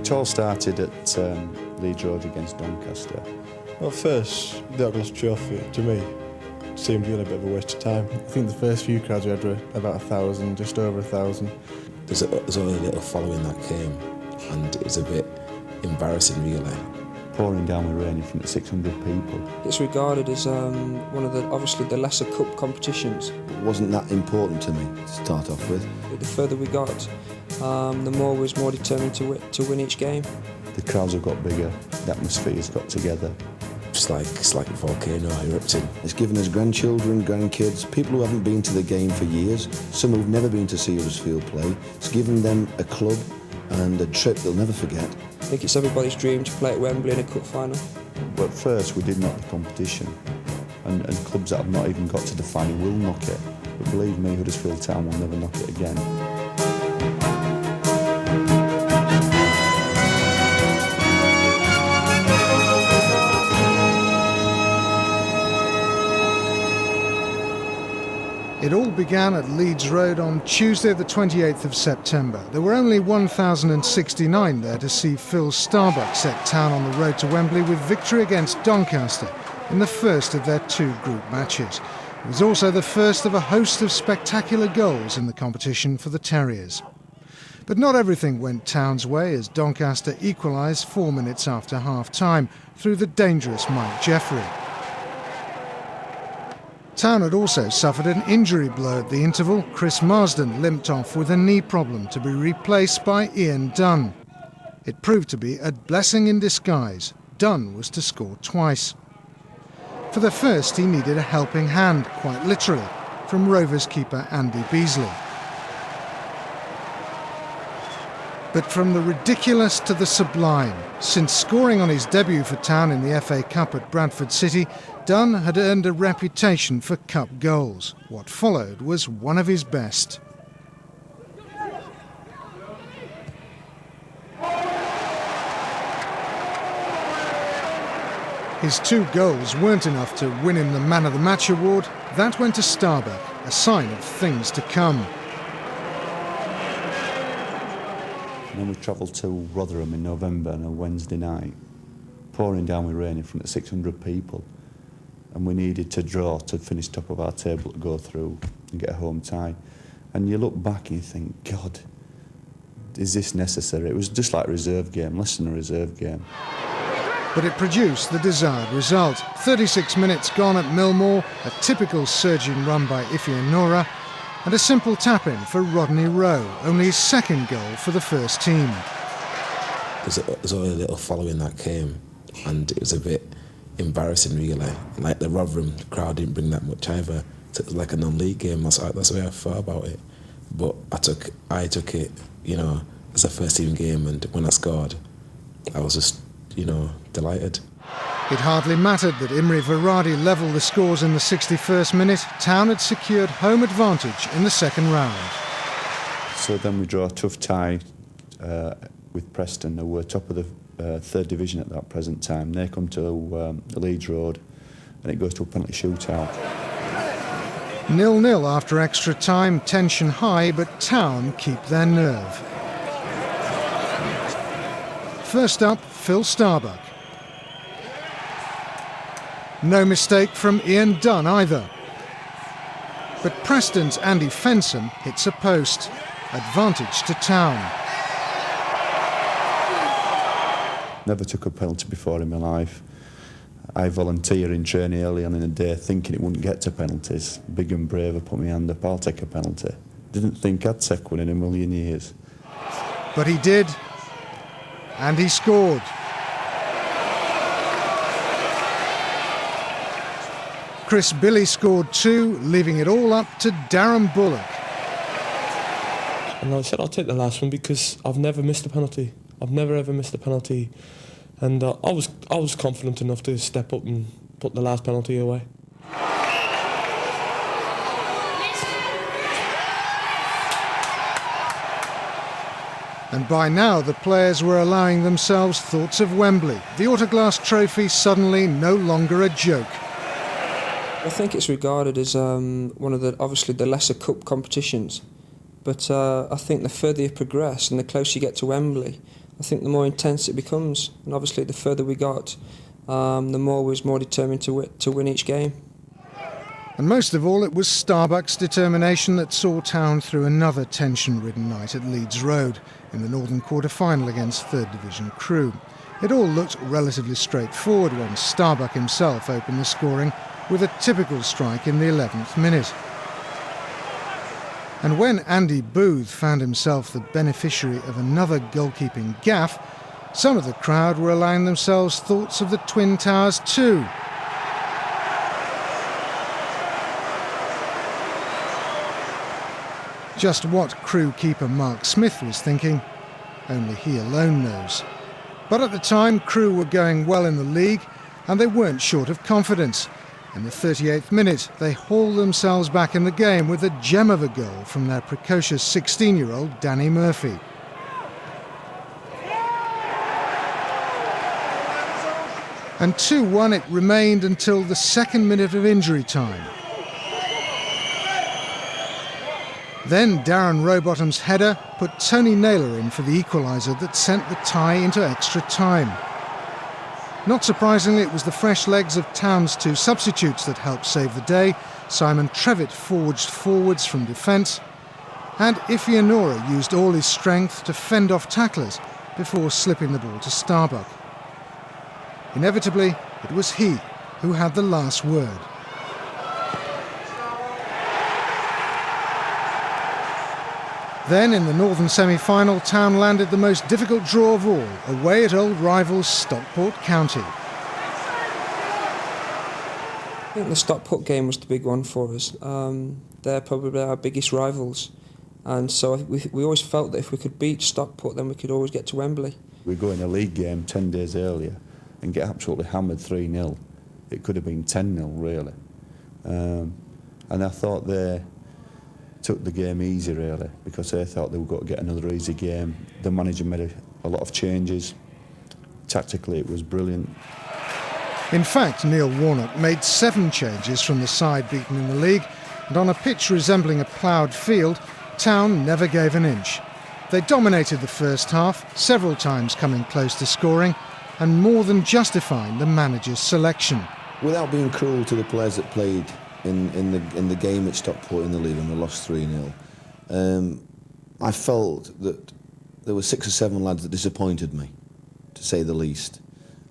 It all started at Leeds Road against Doncaster. Well, first, the Douglas Trophy, to me, seemed really a bit of a waste of time. I think the first few crowds we had were about 1,000, just over 1,000. There's only a little following that came, and it was a bit embarrassing, really. Pouring down with rain in front of 600 people. It's regarded as one of obviously the lesser cup competitions. It wasn't that important to me to start off with. The further we got, the more we was more determined to win each game. The crowds have got bigger, the atmosphere's got together. It's like a volcano erupting. It's given us grandchildren, grandkids, people who haven't been to the game for years, some who've never been to see Huddersfield play. It's given them a club and a trip they'll never forget. I think it's everybody's dream to play at Wembley in a cup final. But at first we did knock the competition, and clubs that have not even got to the final will knock it. But believe me, Huddersfield Town will never knock it again. It all began at Leeds Road on Tuesday the 28th of September. There were only 1,069 there to see Phil Starbuck set Town on the road to Wembley with victory against Doncaster in the first of their two group matches. It was also the first of a host of spectacular goals in the competition for the Terriers. But not everything went Town's way as Doncaster equalised 4 minutes after half-time through the dangerous Mike Jeffrey. Town had also suffered an injury blow at the interval. Chris Marsden limped off with a knee problem to be replaced by Ian Dunn. It proved to be a blessing in disguise. Dunn was to score twice. For the first, he needed a helping hand, quite literally, from Rovers keeper Andy Beasley. But from the ridiculous to the sublime, since scoring on his debut for Town in the FA Cup at Bradford City, Dunn had earned a reputation for cup goals. What followed was one of his best. His two goals weren't enough to win him the Man of the Match award. That went to Starbuck, a sign of things to come. And then we travelled to Rotherham in November on a Wednesday night, pouring down with rain in front of 600 people. And we needed to draw to finish top of our table to go through and get a home tie. And you look back and you think, God, is this necessary? It was just like a reserve game, less than a reserve game. But it produced the desired result. 36 minutes gone at Millmore, a typical surging run by Ifeanora, and a simple tap-in for Rodney Rowe, only his second goal for the first team. There's only a little following that came, and it was a bit embarrassing, really. Like the Rotherham crowd didn't bring that much either. So it was like a non-league game. That's the way I thought about it. But I took it, as a first-team game, and when I scored, I was just, delighted. It hardly mattered that Imre Varadi levelled the scores in the 61st minute. Town had secured home advantage in the second round. So then we draw a tough tie with Preston, who were top of the third division at that present time. They come to the Leeds Road, and it goes to a penalty shootout. 0-0 after extra time, tension high, but Town keep their nerve. First up, Phil Starbuck. No mistake from Ian Dunn either. But Preston's Andy Fensom hits a post. Advantage to Town. Never took a penalty before in my life. I volunteered in training early on in the day thinking it wouldn't get to penalties. Big and brave, I put my hand up, I'll take a penalty. Didn't think I'd take one in a million years. But he did, and he scored. Chris Billy scored two, leaving it all up to Darren Bullock. And I said I'll take the last one because I've never missed a penalty. I've never ever missed a penalty, and I was confident enough to step up and put the last penalty away. And by now the players were allowing themselves thoughts of Wembley. The Autoglass Trophy suddenly no longer a joke. I think it's regarded as one of obviously the lesser cup competitions. But I think the further you progress and the closer you get to Wembley, I think the more intense it becomes, and obviously the further we got, the more we was more determined to win each game. And most of all, it was Starbuck's determination that saw Town through another tension-ridden night at Leeds Road in the Northern quarter-final against 3rd Division Crewe. It all looked relatively straightforward when Starbuck himself opened the scoring with a typical strike in the 11th minute. And when Andy Booth found himself the beneficiary of another goalkeeping gaffe, some of the crowd were allowing themselves thoughts of the Twin Towers too. Just what Crewe keeper Mark Smith was thinking, only he alone knows. But at the time, Crewe were going well in the league and they weren't short of confidence. In the 38th minute, they hauled themselves back in the game with a gem of a goal from their precocious 16-year-old Danny Murphy. And 2-1 it remained until the 2nd minute of injury time. Then Darren Rowbottom's header put Tony Naylor in for the equaliser that sent the tie into extra time. Not surprisingly, it was the fresh legs of Town's 2 substitutes that helped save the day. Simon Trevitt forged forwards from defence, and Ifeanora used all his strength to fend off tacklers before slipping the ball to Starbuck. Inevitably, it was he who had the last word. Then, in the Northern semi-final, Town landed the most difficult draw of all, away at old rivals Stockport County. I think the Stockport game was the big one for us. They're probably our biggest rivals. And so we always felt that if we could beat Stockport, then we could always get to Wembley. We go in a league game 10 days earlier and get absolutely hammered 3-0. It could have been 10-0, really. And I thought they took the game easy, really, because they thought they were going to get another easy game. The manager made a lot of changes. Tactically, it was brilliant. In fact, Neil Warnock made 7 changes from the side beaten in the league, and on a pitch resembling a ploughed field, Town never gave an inch. They dominated the first half, several times coming close to scoring, and more than justifying the manager's selection. Without being cruel to the players that played in the game at Stockport in the league and we lost 3-0, I felt that there were 6 or 7 lads that disappointed me, to say the least.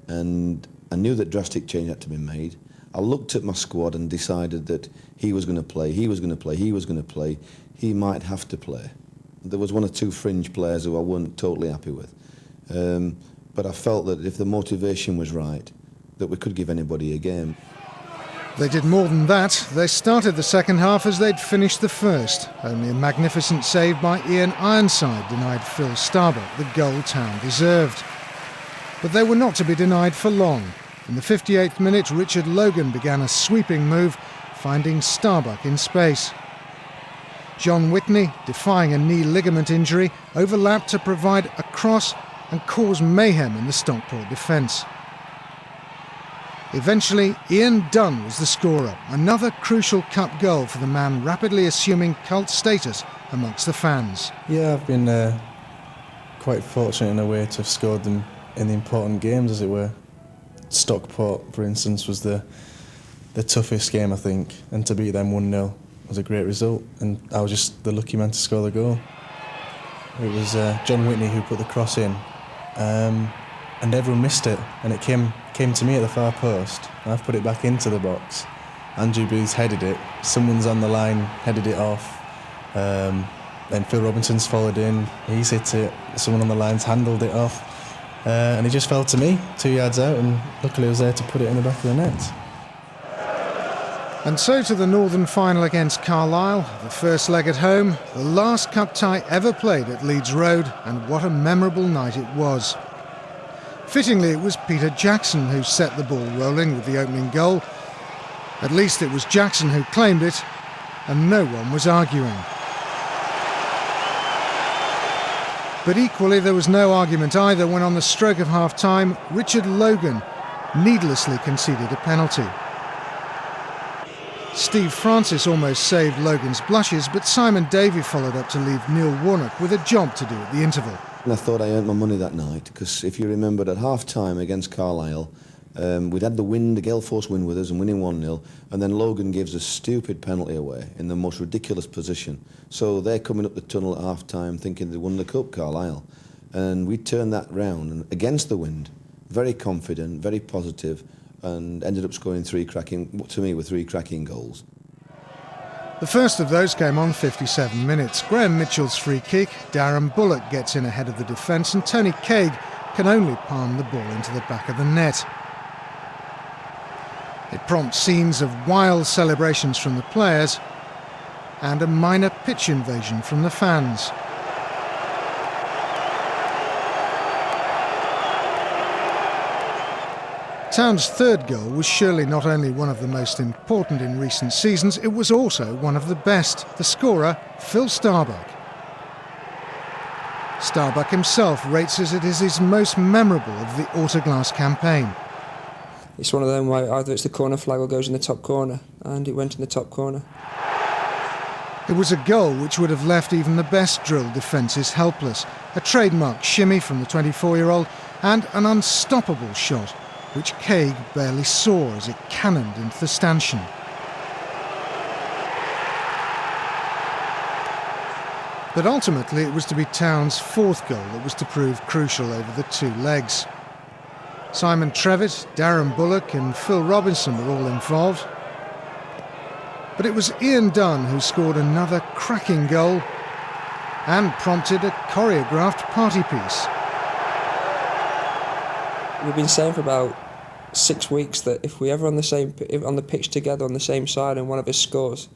And I knew that drastic change had to be made. I looked at my squad and decided that he was going to play, he was going to play, he was going to play, he might have to play. There was 1 or 2 fringe players who I wasn't totally happy with. But I felt that if the motivation was right, that we could give anybody a game. They did more than that. They started the second half as they'd finished the first. Only a magnificent save by Ian Ironside denied Phil Starbuck the goal Town deserved. But they were not to be denied for long. In the 58th minute, Richard Logan began a sweeping move, finding Starbuck in space. John Whitney, defying a knee ligament injury, overlapped to provide a cross and cause mayhem in the Stockport defence. Eventually, Ian Dunn was the scorer, another crucial cup goal for the man rapidly assuming cult status amongst the fans. Yeah, I've been quite fortunate in a way to have scored them in the important games, as it were. Stockport, for instance, was the toughest game, I think, and to beat them 1-0 was a great result, and I was just the lucky man to score the goal. It was John Whitney who put the cross in, and everyone missed it, and it came to me at the far post, and I've put it back into the box. Andrew Booth headed it, someone's on the line headed it off, then Phil Robinson's followed in, he's hit it, someone on the line's handled it off, and it just fell to me 2 yards out, and luckily I was there to put it in the back of the net. And so to the Northern final against Carlisle, the first leg at home, the last cup tie ever played at Leeds Road, and what a memorable night it was. Fittingly, it was Peter Jackson who set the ball rolling with the opening goal. At least it was Jackson who claimed it, and no one was arguing. But equally, there was no argument either when on the stroke of half-time, Richard Logan needlessly conceded a penalty. Steve Francis almost saved Logan's blushes, but Simon Davey followed up to leave Neil Warnock with a job to do at the interval. And I thought I earned my money that night, because if you remembered at half-time against Carlisle, we'd had the wind, the gale force wind with us and winning 1-0, and then Logan gives a stupid penalty away in the most ridiculous position. So they're coming up the tunnel at half-time thinking they won the cup, Carlisle. And we turned that round and against the wind, very confident, very positive, and ended up scoring three cracking goals. The first of those came on 57 minutes. Graham Mitchell's free kick, Darren Bullock gets in ahead of the defence, and Tony Craig can only palm the ball into the back of the net. It prompts scenes of wild celebrations from the players and a minor pitch invasion from the fans. Town's third goal was surely not only one of the most important in recent seasons, it was also one of the best. The scorer, Phil Starbuck. Starbuck himself rates it as his most memorable of the Autoglass campaign. It's one of them where either it's the corner flag or goes in the top corner, and it went in the top corner. It was a goal which would have left even the best drilled defences helpless. A trademark shimmy from the 24-year-old and an unstoppable shot, which Craig barely saw as it cannoned into the stanchion. But ultimately it was to be Town's fourth goal that was to prove crucial over the two legs. Simon Trevitt, Darren Bullock and Phil Robinson were all involved. But it was Ian Dunn who scored another cracking goal and prompted a choreographed party piece. We've been saying for about 6 weeks that if we ever on the pitch together on the same side and one of us scores,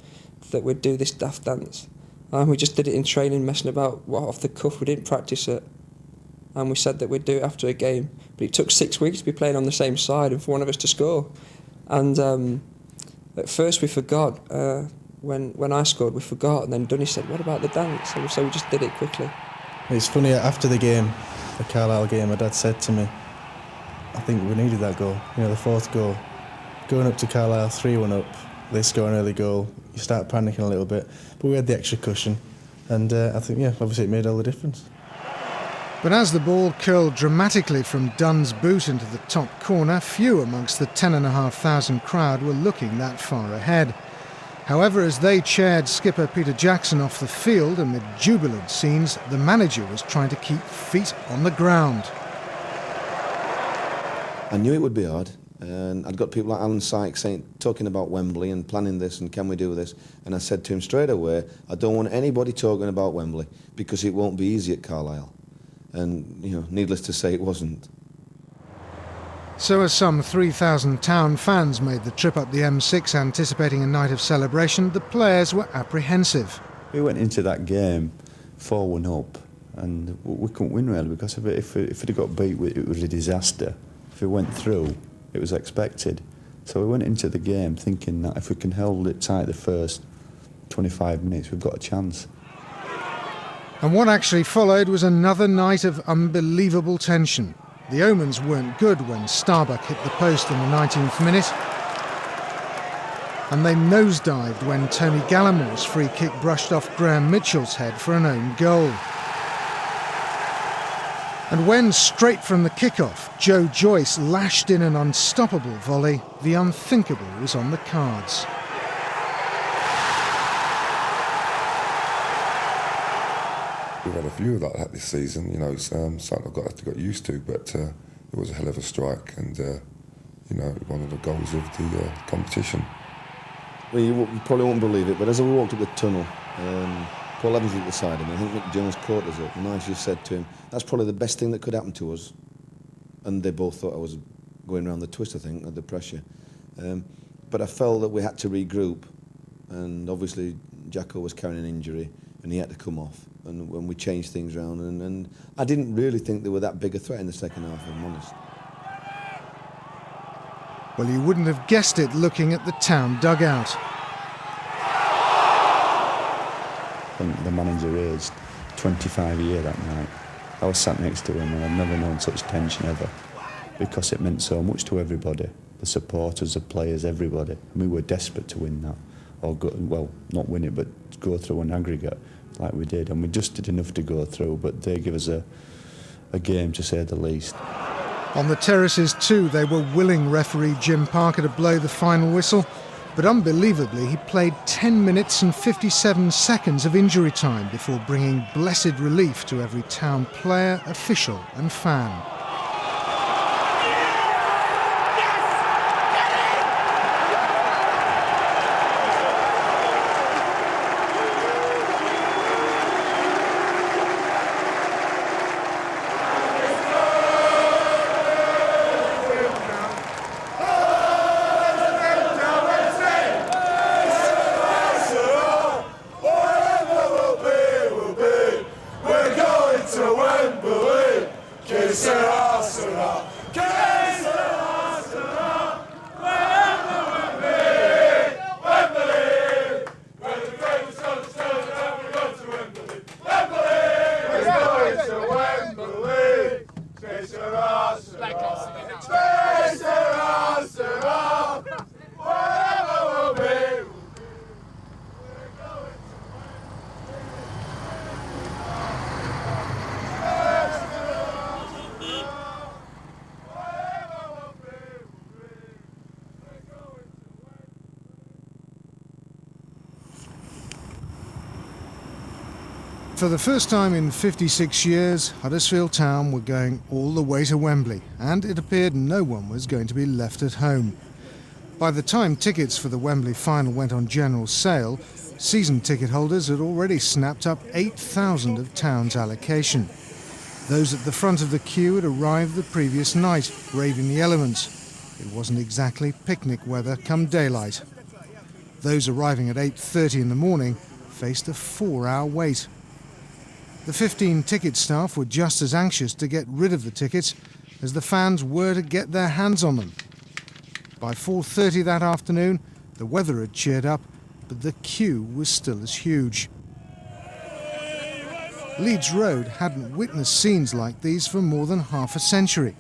that we'd do this daft dance. And we just did it in training, messing about off the cuff. We didn't practice it, and we said that we'd do it after a game. But it took 6 weeks to be playing on the same side and for one of us to score. And at first we forgot. When I scored, we forgot, and then Dunny said, "What about the dance?" And so we just did it quickly. It's funny, after the game, the Carlisle game, my dad said to me, I think we needed that goal, the fourth goal. Going up to Carlisle, 3-1 up, they score an early goal, you start panicking a little bit, but we had the extra cushion, and I think, obviously it made all the difference. But as the ball curled dramatically from Dunn's boot into the top corner, few amongst the 10,500 crowd were looking that far ahead. However, as they chaired skipper Peter Jackson off the field amid jubilant scenes, the manager was trying to keep feet on the ground. I knew it would be hard, and I'd got people like Alan Sykes talking about Wembley and planning this and can we do this, and I said to him straight away, I don't want anybody talking about Wembley because it won't be easy at Carlisle. And, needless to say, it wasn't. So as some 3,000 Town fans made the trip up the M6 anticipating a night of celebration, the players were apprehensive. We went into that game 4-1 up, and we couldn't win really, because if it had got beat, it was a disaster. If it went through, it was expected. So we went into the game thinking that if we can hold it tight the first 25 minutes, we've got a chance. And what actually followed was another night of unbelievable tension. The omens weren't good when Starbuck hit the post in the 19th minute. And they nosedived when Tony Gallamore's free kick brushed off Graham Mitchell's head for an own goal. And when, straight from the kick-off, Joe Joyce lashed in an unstoppable volley, the unthinkable was on the cards. We've had a few like that this season, it's something I've got used to, but it was a hell of a strike and, one of the goals of the competition. Well, you probably won't believe it, but as we walked up the tunnel, Paul Evans was at the side of me. I think Mick Jones caught us up, and I just said to him, that's probably the best thing that could happen to us. And they both thought I was going around the twist, I think, under pressure. But I felt that we had to regroup, and obviously Jacko was carrying an injury, and he had to come off. And when we changed things around, and I didn't really think they were that big a threat in the second half, if I'm honest. Well, you wouldn't have guessed it looking at the Town dugout. The manager aged 25 a year that night. I was sat next to him and I'd never known such tension ever, because it meant so much to everybody, the supporters, the players, everybody. And we were desperate to win that, or not win it, but go through an aggregate like we did. And we just did enough to go through, but they give us a game, to say the least. On the terraces too, they were willing referee Jim Parker to blow the final whistle, but unbelievably he played 10 minutes and 57 seconds of injury time before bringing blessed relief to every Town player, official and fan. For the first time in 56 years, Huddersfield Town were going all the way to Wembley, and it appeared no one was going to be left at home. By the time tickets for the Wembley final went on general sale, season ticket holders had already snapped up 8,000 of Town's allocation. Those at the front of the queue had arrived the previous night, braving the elements. It wasn't exactly picnic weather come daylight. Those arriving at 8:30 in the morning faced a 4-hour wait. The 15 ticket staff were just as anxious to get rid of the tickets as the fans were to get their hands on them. By 4:30 that afternoon, the weather had cheered up, but the queue was still as huge. Leeds Road hadn't witnessed scenes like these for more than half a century.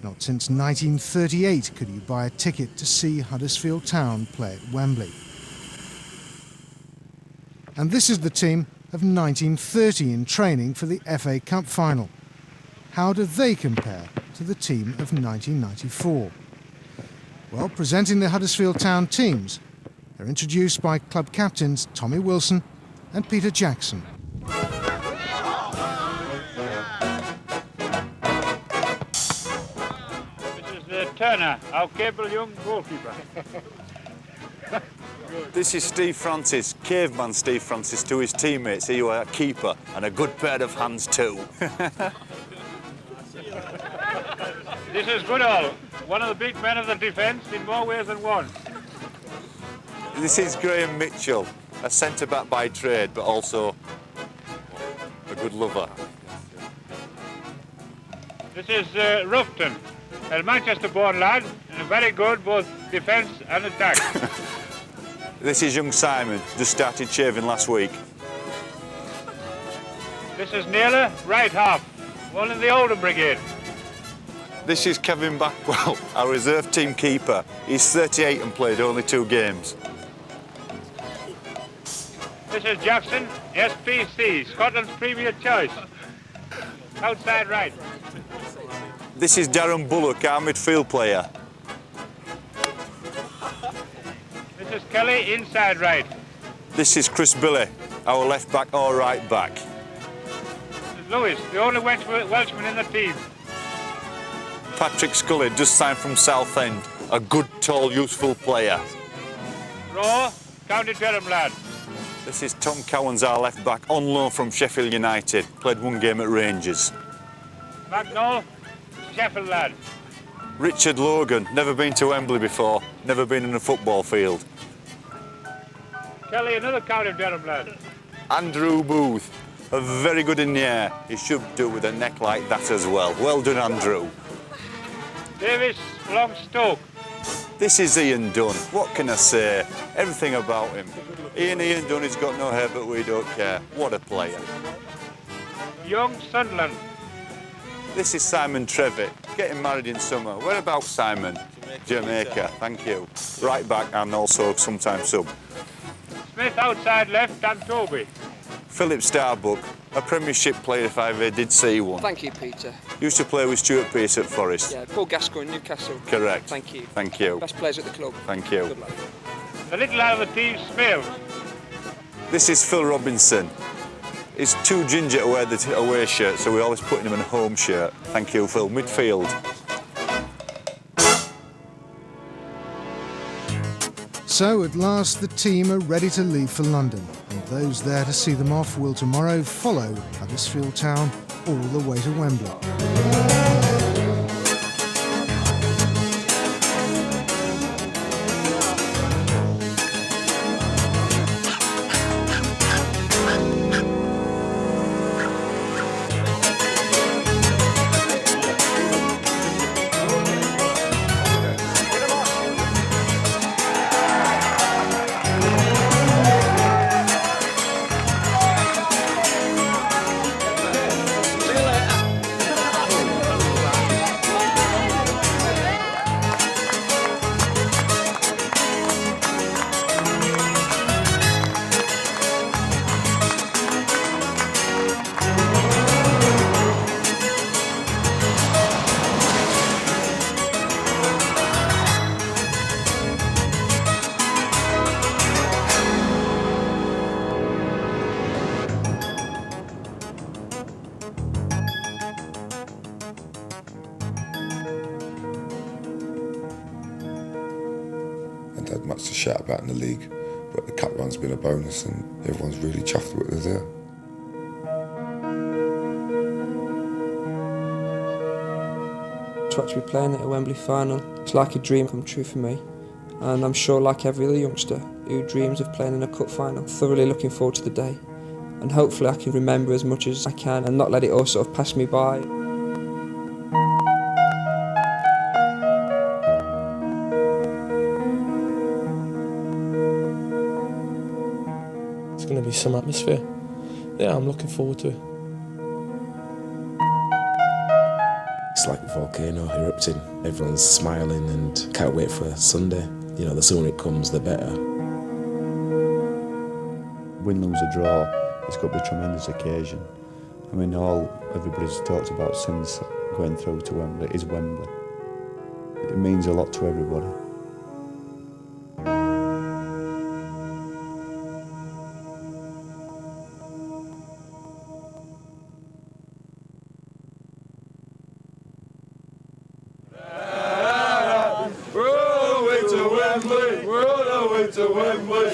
Not since 1938 could you buy a ticket to see Huddersfield Town play at Wembley. And this is the team of 1930 in training for the FA Cup final. How do they compare to the team of 1994? Well, presenting the Huddersfield Town teams, they're introduced by club captains Tommy Wilson and Peter Jackson. This is Turner, our capable young goalkeeper. This is Steve Francis, caveman Steve Francis to his teammates. He was a keeper and a good pair of hands too. This is Goodall, one of the big men of the defence in more ways than one. This is Graham Mitchell, a centre-back by trade but also a good lover. This is Ruffton, a Manchester-born lad and a very good both defence and attack. This is young Simon, just started shaving last week. This is Naylor, right half, one in the Oldham Brigade. This is Kevin Backwell, our reserve team keeper. He's 38 and played only 2 games. This is Jackson, SPC, Scotland's premier choice. Outside right. This is Darren Bullock, our midfield player. This is Kelly, inside right. This is Chris Billy, our left back or right back. This is Lewis, the only Welshman in the team. Patrick Scully, just signed from Southend, a good, tall, useful player. Raw, County Durham lad. This is Tom Cowans, our left back, on loan from Sheffield United, played 1 game at Rangers. Magnol, Sheffield lad. Richard Logan, never been to Wembley before, never been in a football field. Kelly, another County Durham lad. Andrew Booth, a very good in the air. He should do with a neck like that as well. Well done, Andrew. Davis, along Stoke. This is Ian Dunn. What can I say? Everything about him. Ian Dunn, he's got no hair, but we don't care. What a player. Young Sunderland. This is Simon Trevitt, getting married in summer. Whereabouts, Simon? Jamaica, thank you. Right back and also sometimes sub. Smith outside left and Toby. Philip Starbuck, A Premiership player if I ever did see one. Thank you, Peter. Used to play with Stuart Pearce at Forest. Yeah, Paul Gascoigne, Newcastle. Correct. Thank you. Thank you. Best players at the club. Thank you. Good luck. The little lad of the team smells. This is Phil Robinson. He's too ginger to wear the away shirt, so we're always putting him in a home shirt. Thank you, Phil. Midfield. So at last the team are ready to leave for London, and those there to see them off will tomorrow follow Huddersfield Town all the way to Wembley. And had much to shout about in the league, but the cup run's been a bonus and everyone's really chuffed with it there. To actually be playing at a Wembley final, it's like a dream come true for me. And I'm sure, like every other youngster who dreams of playing in a cup final, thoroughly looking forward to the day. And hopefully I can remember as much as I can and not let it all sort of pass me by. It's going to be some atmosphere. Yeah, I'm looking forward to it. It's like a volcano erupting. Everyone's smiling and can't wait for Sunday. You know, the sooner it comes, the better. Win, lose or draw, it's got to be a tremendous occasion. I mean, all everybody's talked about since going through to Wembley is Wembley. It means a lot to everybody. to Wembley.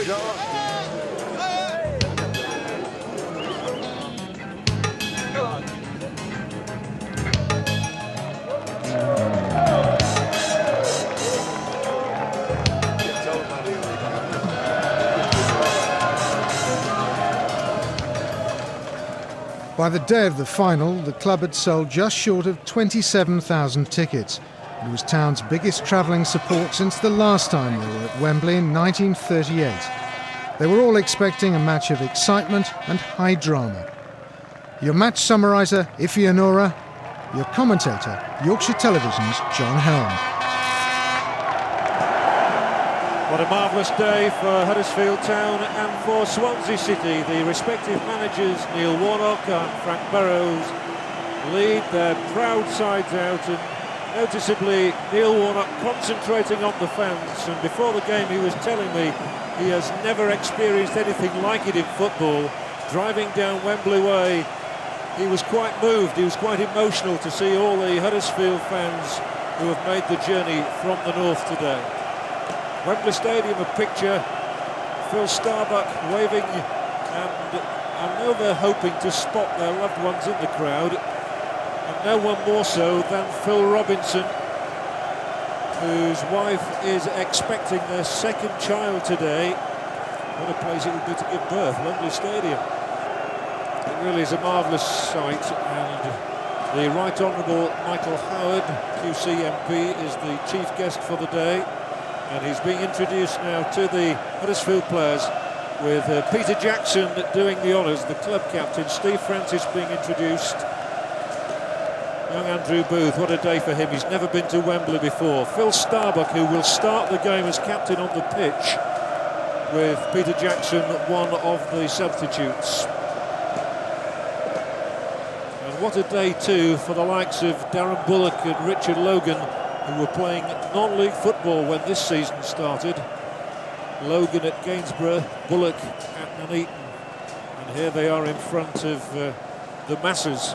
By the day of the final, the club had sold just short of 27,000 tickets. It was Town's biggest travelling support since the last time they were at Wembley in 1938. They were all expecting a match of excitement and high drama. Your match summariser, Ife Onora. Your commentator, Yorkshire Television's John Helm. What a marvellous day for Huddersfield Town and for Swansea City. The respective managers, Neil Warnock and Frank Burrows, lead their proud sides out, and noticeably Neil Warnock concentrating on the fans. And before the game he was telling me he has never experienced anything like it in football. Driving down Wembley Way, he was quite moved, he was quite emotional to see all the Huddersfield fans who have made the journey from the north today. Wembley Stadium, a picture, Phil Starbuck waving, and I know they're hoping to spot their loved ones in the crowd, and no one more so than Phil Robinson, whose wife is expecting their second child today. What a place it would be to give birth, Wembley Stadium. It really is a marvellous sight, and the Right Honourable Michael Howard, QC MP, is the chief guest for the day. And he's being introduced now to the Huddersfield players, with Peter Jackson doing the honours, the club captain, Steve Francis being introduced. Young Andrew Booth, what a day for him, he's never been to Wembley before. Phil Starbuck, who will start the game as captain on the pitch, with Peter Jackson, one of the substitutes. And what a day too for the likes of Darren Bullock and Richard Logan, who were playing non-league football when this season started. Logan at Gainsborough, Bullock at Nuneaton, and here they are in front of the masses.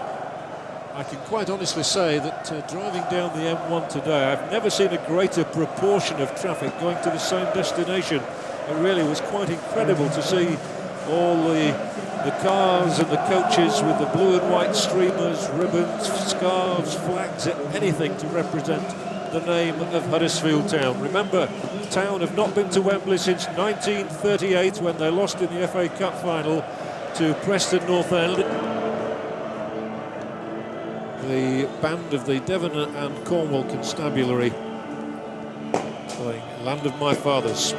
I can quite honestly say that driving down the M1 today, I've never seen a greater proportion of traffic going to the same destination. It really was quite incredible to see all the cars and the coaches with the blue and white streamers, ribbons, scarves, flags, anything to represent the name of Huddersfield Town. Remember, Town have not been to Wembley since 1938, when they lost in the FA Cup final to Preston North End. The band of the Devon and Cornwall Constabulary playing Land of My Fathers.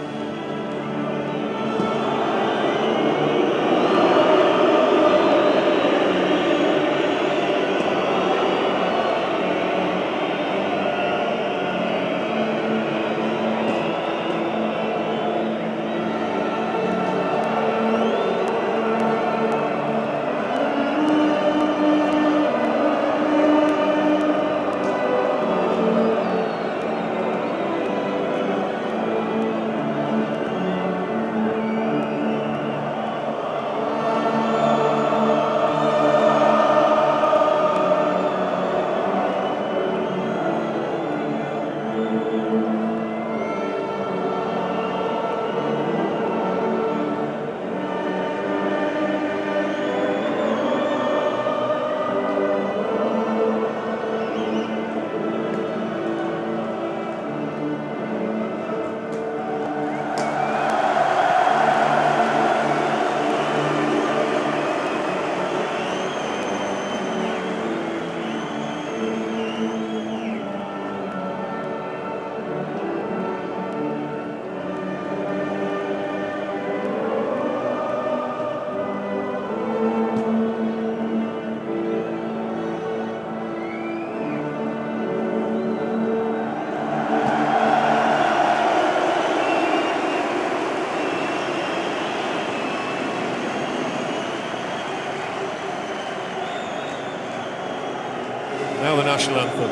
Now the national anthem.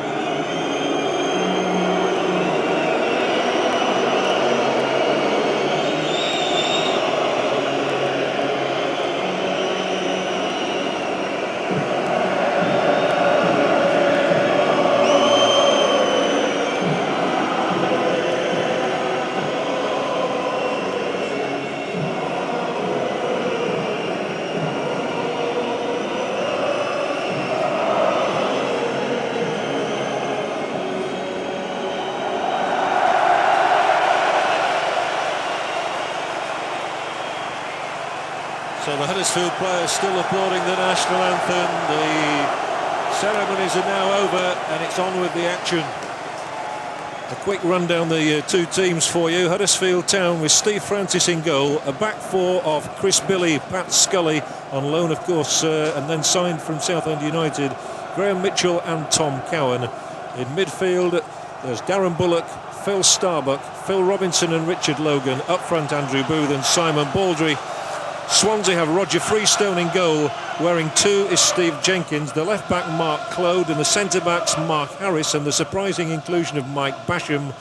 So the Huddersfield players still applauding the national anthem. The ceremonies are now over and it's on with the action. A quick run down the two teams for you. Huddersfield Town with Steve Francis in goal. A back four of Chris Billy, Pat Scully on loan, of course, and then signed from Southend United, Graham Mitchell and Tom Cowan. In midfield, there's Darren Bullock, Phil Starbuck, Phil Robinson and Richard Logan. Up front, Andrew Booth and Simon Baldry. Swansea have Roger Freestone in goal. Wearing 2 is Steve Jenkins. The left back, Mark Clode, and the centre backs, Mark Harris, and the surprising inclusion of Mike Basham.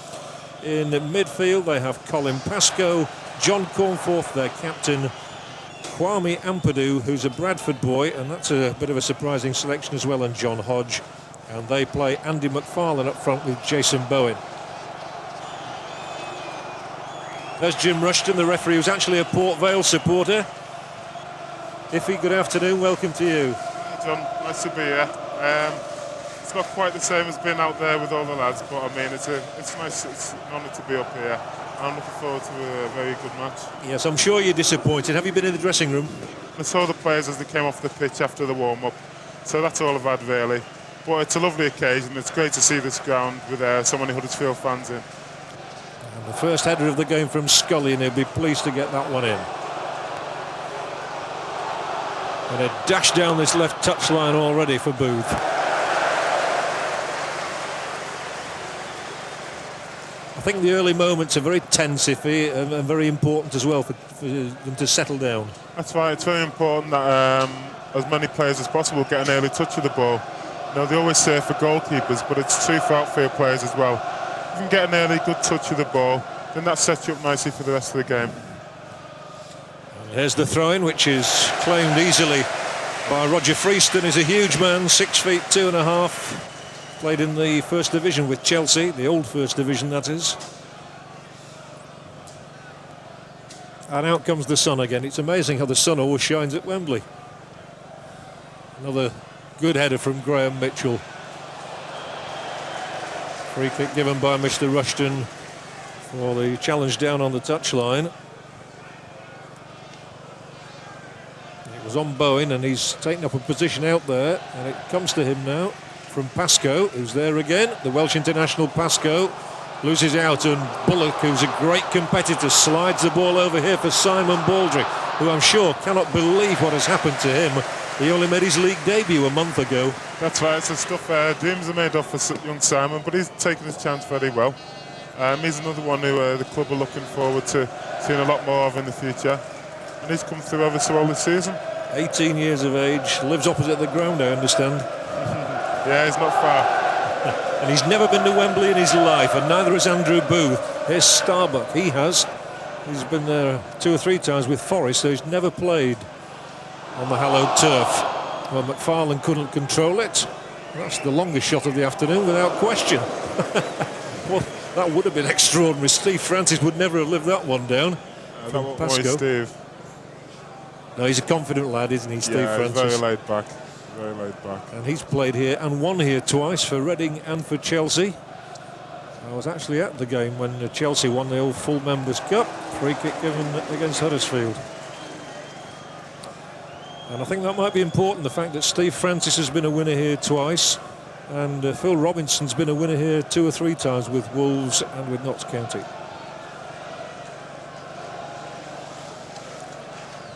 In midfield, they have Colin Pascoe, John Cornforth, their captain, Kwame Ampadu, who's a Bradford boy, and that's a bit of a surprising selection as well, and John Hodge. And they play Andy McFarlane up front with Jason Bowen. There's Jim Rushton, the referee, who's actually a Port Vale supporter. Iffy, good afternoon, welcome to you. John, nice to be here. It's not quite the same as being out there with all the lads, but I mean, it's nice, it's an honour to be up here. I'm looking forward to a very good match. Yes, I'm sure you're disappointed. Have you been in the dressing room? I saw the players as they came off the pitch after the warm-up, so that's all I've had really. But it's a lovely occasion. It's great to see this ground with so many Huddersfield fans in. And the first header of the game from Scully, and he'll be pleased to get that one in. And a dash down this left touchline already for Booth. I think the early moments are very tense, Iffy, and very important as well for them to settle down. That's right. It's very important that as many players as possible get an early touch of the ball. You know, they always say for goalkeepers, but it's true for outfield players as well. If you can get an early good touch of the ball, then that sets you up nicely for the rest of the game. Here's the throw-in, which is claimed easily by Roger Freestone. He's a huge man, 6 feet 2.5. Played in the First Division with Chelsea, the old First Division, that is. And out comes the sun again. It's amazing how the sun always shines at Wembley. Another good header from Graham Mitchell. Free kick given by Mr. Rushton for the challenge down on the touchline. It was on Bowen, and he's taken up a position out there, and it comes to him now from Pascoe, who's there again. The Welsh international Pascoe loses out, and Bullock, who's a great competitor, slides the ball over here for Simon Baldry, who I'm sure cannot believe what has happened to him. He only made his league debut a month ago. That's right, it's the stuff dreams are made of for young Simon, but he's taken his chance very well. He's another one who the club are looking forward to seeing a lot more of in the future, and he's come through ever so well this season. 18 years of age, lives opposite the ground, I understand. Yeah, he's not far. And he's never been to Wembley in his life, and neither has Andrew Booth. Here's Starbuck, he has. He's been there 2 or 3 times with Forest, so he's never played on the hallowed turf. Well, McFarlane couldn't control it. That's the longest shot of the afternoon, without question. Well, that would have been extraordinary. Steve Francis would never have lived that one down. That was Steve. No, he's a confident lad, isn't he, Steve Francis? He's very laid back. Very laid back. And he's played here and won here twice for Reading and for Chelsea. I was actually at the game when Chelsea won the old Full Members Cup. Free kick given against Huddersfield. And I think that might be important, the fact that Steve Francis has been a winner here twice, and Phil Robinson's been a winner here 2 or 3 times with Wolves and with Notts County.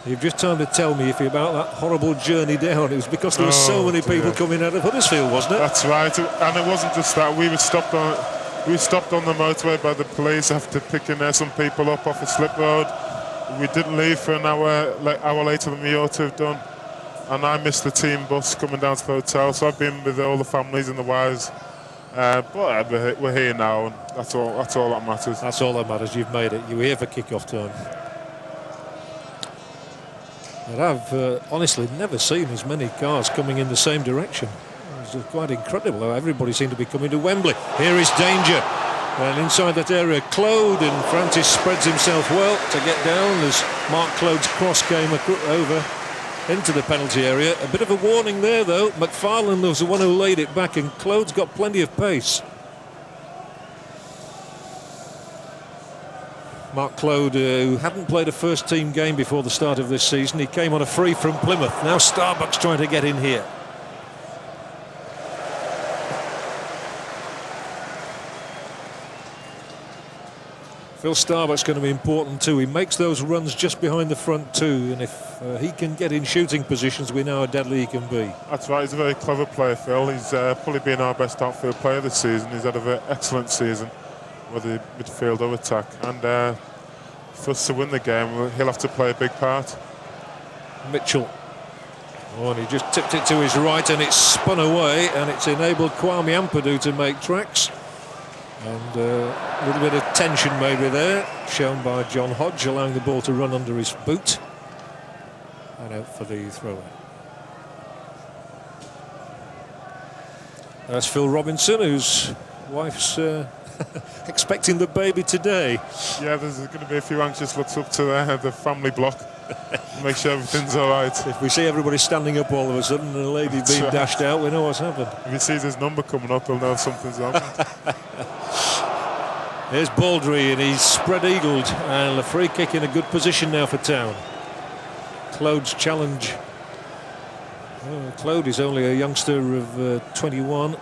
You've just time to tell me, Iffy, about that horrible journey down. It was because there were so many people coming out of Huddersfield, wasn't it? That's right, and it wasn't just that. We were stopped on the motorway by the police after picking some people up off a slip road. We didn't leave for an hour later than we ought to have done, and I missed the team bus coming down to the hotel. So I've been with all the families and the wives, but we're here now, and that's all that matters. That's all that matters. You've made it. You were here for kick-off time. But I've honestly never seen as many cars coming in the same direction. It was quite incredible how everybody seemed to be coming to Wembley. Here is danger. And inside that area, Clode, and Francis spreads himself well to get down as Mark Clode's cross came over into the penalty area. A bit of a warning there, though. McFarlane was the one who laid it back, and Clode's got plenty of pace. Mark Claude, who hadn't played a first-team game before the start of this season, he came on a free from Plymouth. Now Starbuck's trying to get in here. Phil Starbuck's going to be important too. He makes those runs just behind the front too, and if he can get in shooting positions, we know how deadly he can be. That's right, he's a very clever player, Phil. He's probably been our best outfield player this season. He's had a very excellent season, whether midfield or attack. And for us to win the game, he'll have to play a big part. Mitchell. Oh, and he just tipped it to his right and it's spun away, and it's enabled Kwame Ampadu to make tracks. And a little bit of tension maybe there, shown by John Hodge, allowing the ball to run under his boot. And out for the throw-in. That's Phil Robinson, whose wife's expecting the baby today. Yeah, there's going to be a few anxious looks up to the family block. Make sure everything's all right. If we see everybody standing up all of a sudden and a lady being dashed out, we know what's happened. If he sees his number coming up, he'll know something's happened. Here's Baldry, and he's spread-eagled, and a free kick in a good position now for Town. Claude's challenge. Oh, Claude is only a youngster of 21.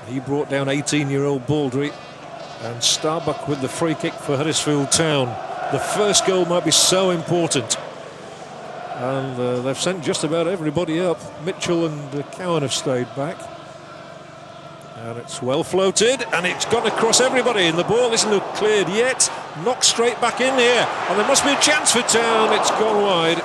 He brought down 18-year-old Baldry, and Starbuck with the free kick for Huddersfield Town. The first goal might be so important. And they've sent just about everybody up. Mitchell and Cowan have stayed back. And it's well floated, and it's gone across everybody, and the ball isn't looked cleared yet. Knocked straight back in here, and there must be a chance for Town. It's gone wide.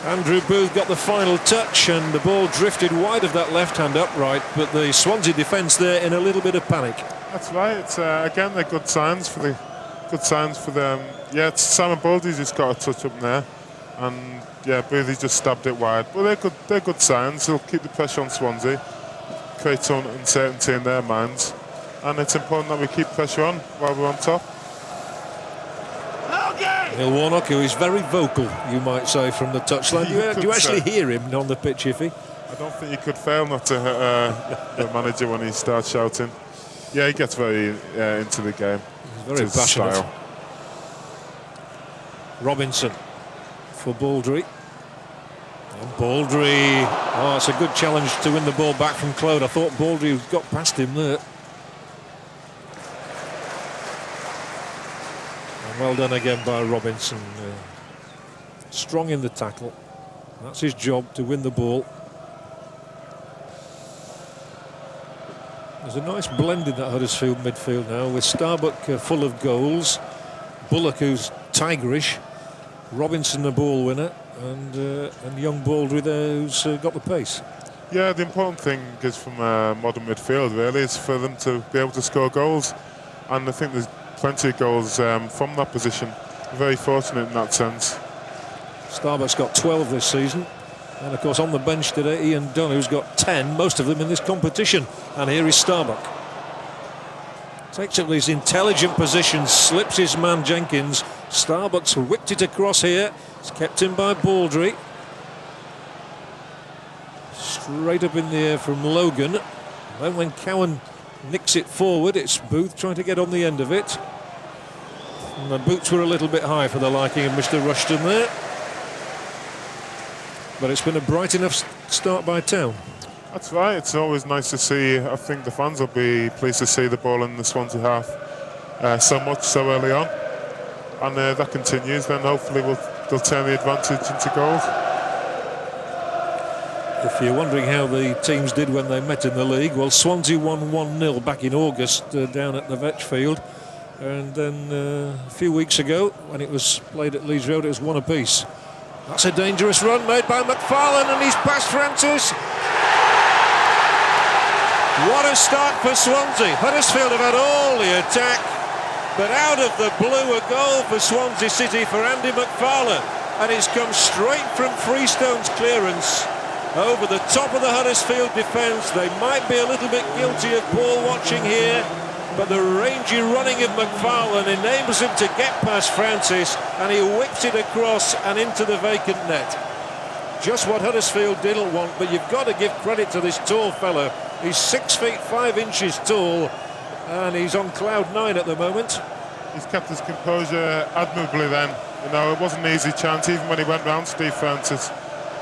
Andrew Booth got the final touch, and the ball drifted wide of that left-hand upright, but the Swansea defence there in a little bit of panic. That's right. It's again, they're good signs for them. Yeah, it's Simon Baldry's just got a touch up there, and yeah, Boothie just stabbed it wide. But they're good signs. They'll keep the pressure on Swansea, create some uncertainty in their minds, and it's important that we keep pressure on while we're on top. Neil Warnock, who is very vocal, you might say, from the touchline. Do you actually hear him on the pitch, Iffy? I don't think you could fail not to the manager when he starts shouting. Yeah, he gets very into the game. He's very passionate. Style. Robinson for Baldry. And Baldry, oh, it's a good challenge to win the ball back from Claude. I thought Baldry got past him there. And well done again by Robinson. Strong in the tackle. That's his job, to win the ball. There's a nice blend in that Huddersfield midfield now, with Starbuck full of goals, Bullock, who's tigerish, Robinson a ball winner, and young Baldry there, who's got the pace. Yeah, the important thing is from modern midfield really is for them to be able to score goals, and I think there's plenty of goals from that position. Very fortunate in that sense. Starbuck's got 12 this season, and of course on the bench today Ian Dunn, who's got 10, most of them in this competition. And here is Starbuck. Takes up these intelligent positions, slips his man Jenkins. Starbuck's whipped it across here. It's kept in by Baldry. Straight up in the air from Logan. Then when Cowan nicks it forward, it's Booth trying to get on the end of it. And the boots were a little bit high for the liking of Mr. Rushton there. But it's been a bright enough start by Town. That's right, it's always nice to see. I think the fans will be pleased to see the ball in the Swansea half so early on. And that continues, then hopefully they'll turn the advantage into goals. If you're wondering how the teams did when they met in the league, well, Swansea won 1-0 back in August down at the Vetch Field. And then a few weeks ago, when it was played at Leeds Road, it was 1 apiece. That's a dangerous run made by McFarlane, and he's past Francis. What a start for Swansea. Huddersfield have had all the attack, but out of the blue a goal for Swansea City for Andy McFarlane, and it's come straight from Freestone's clearance over the top of the Huddersfield defence. They might be a little bit guilty of ball watching here, but the rangy running of McFarlane enables him to get past Francis, and he whips it across and into the vacant net. Just what Huddersfield didn't want, but you've got to give credit to this tall fella. He's 6 feet 5 inches tall, and he's on cloud 9 at the moment. he's kept his composure admirably then. You know, it wasn't an easy chance, even when he went round Steve Francis.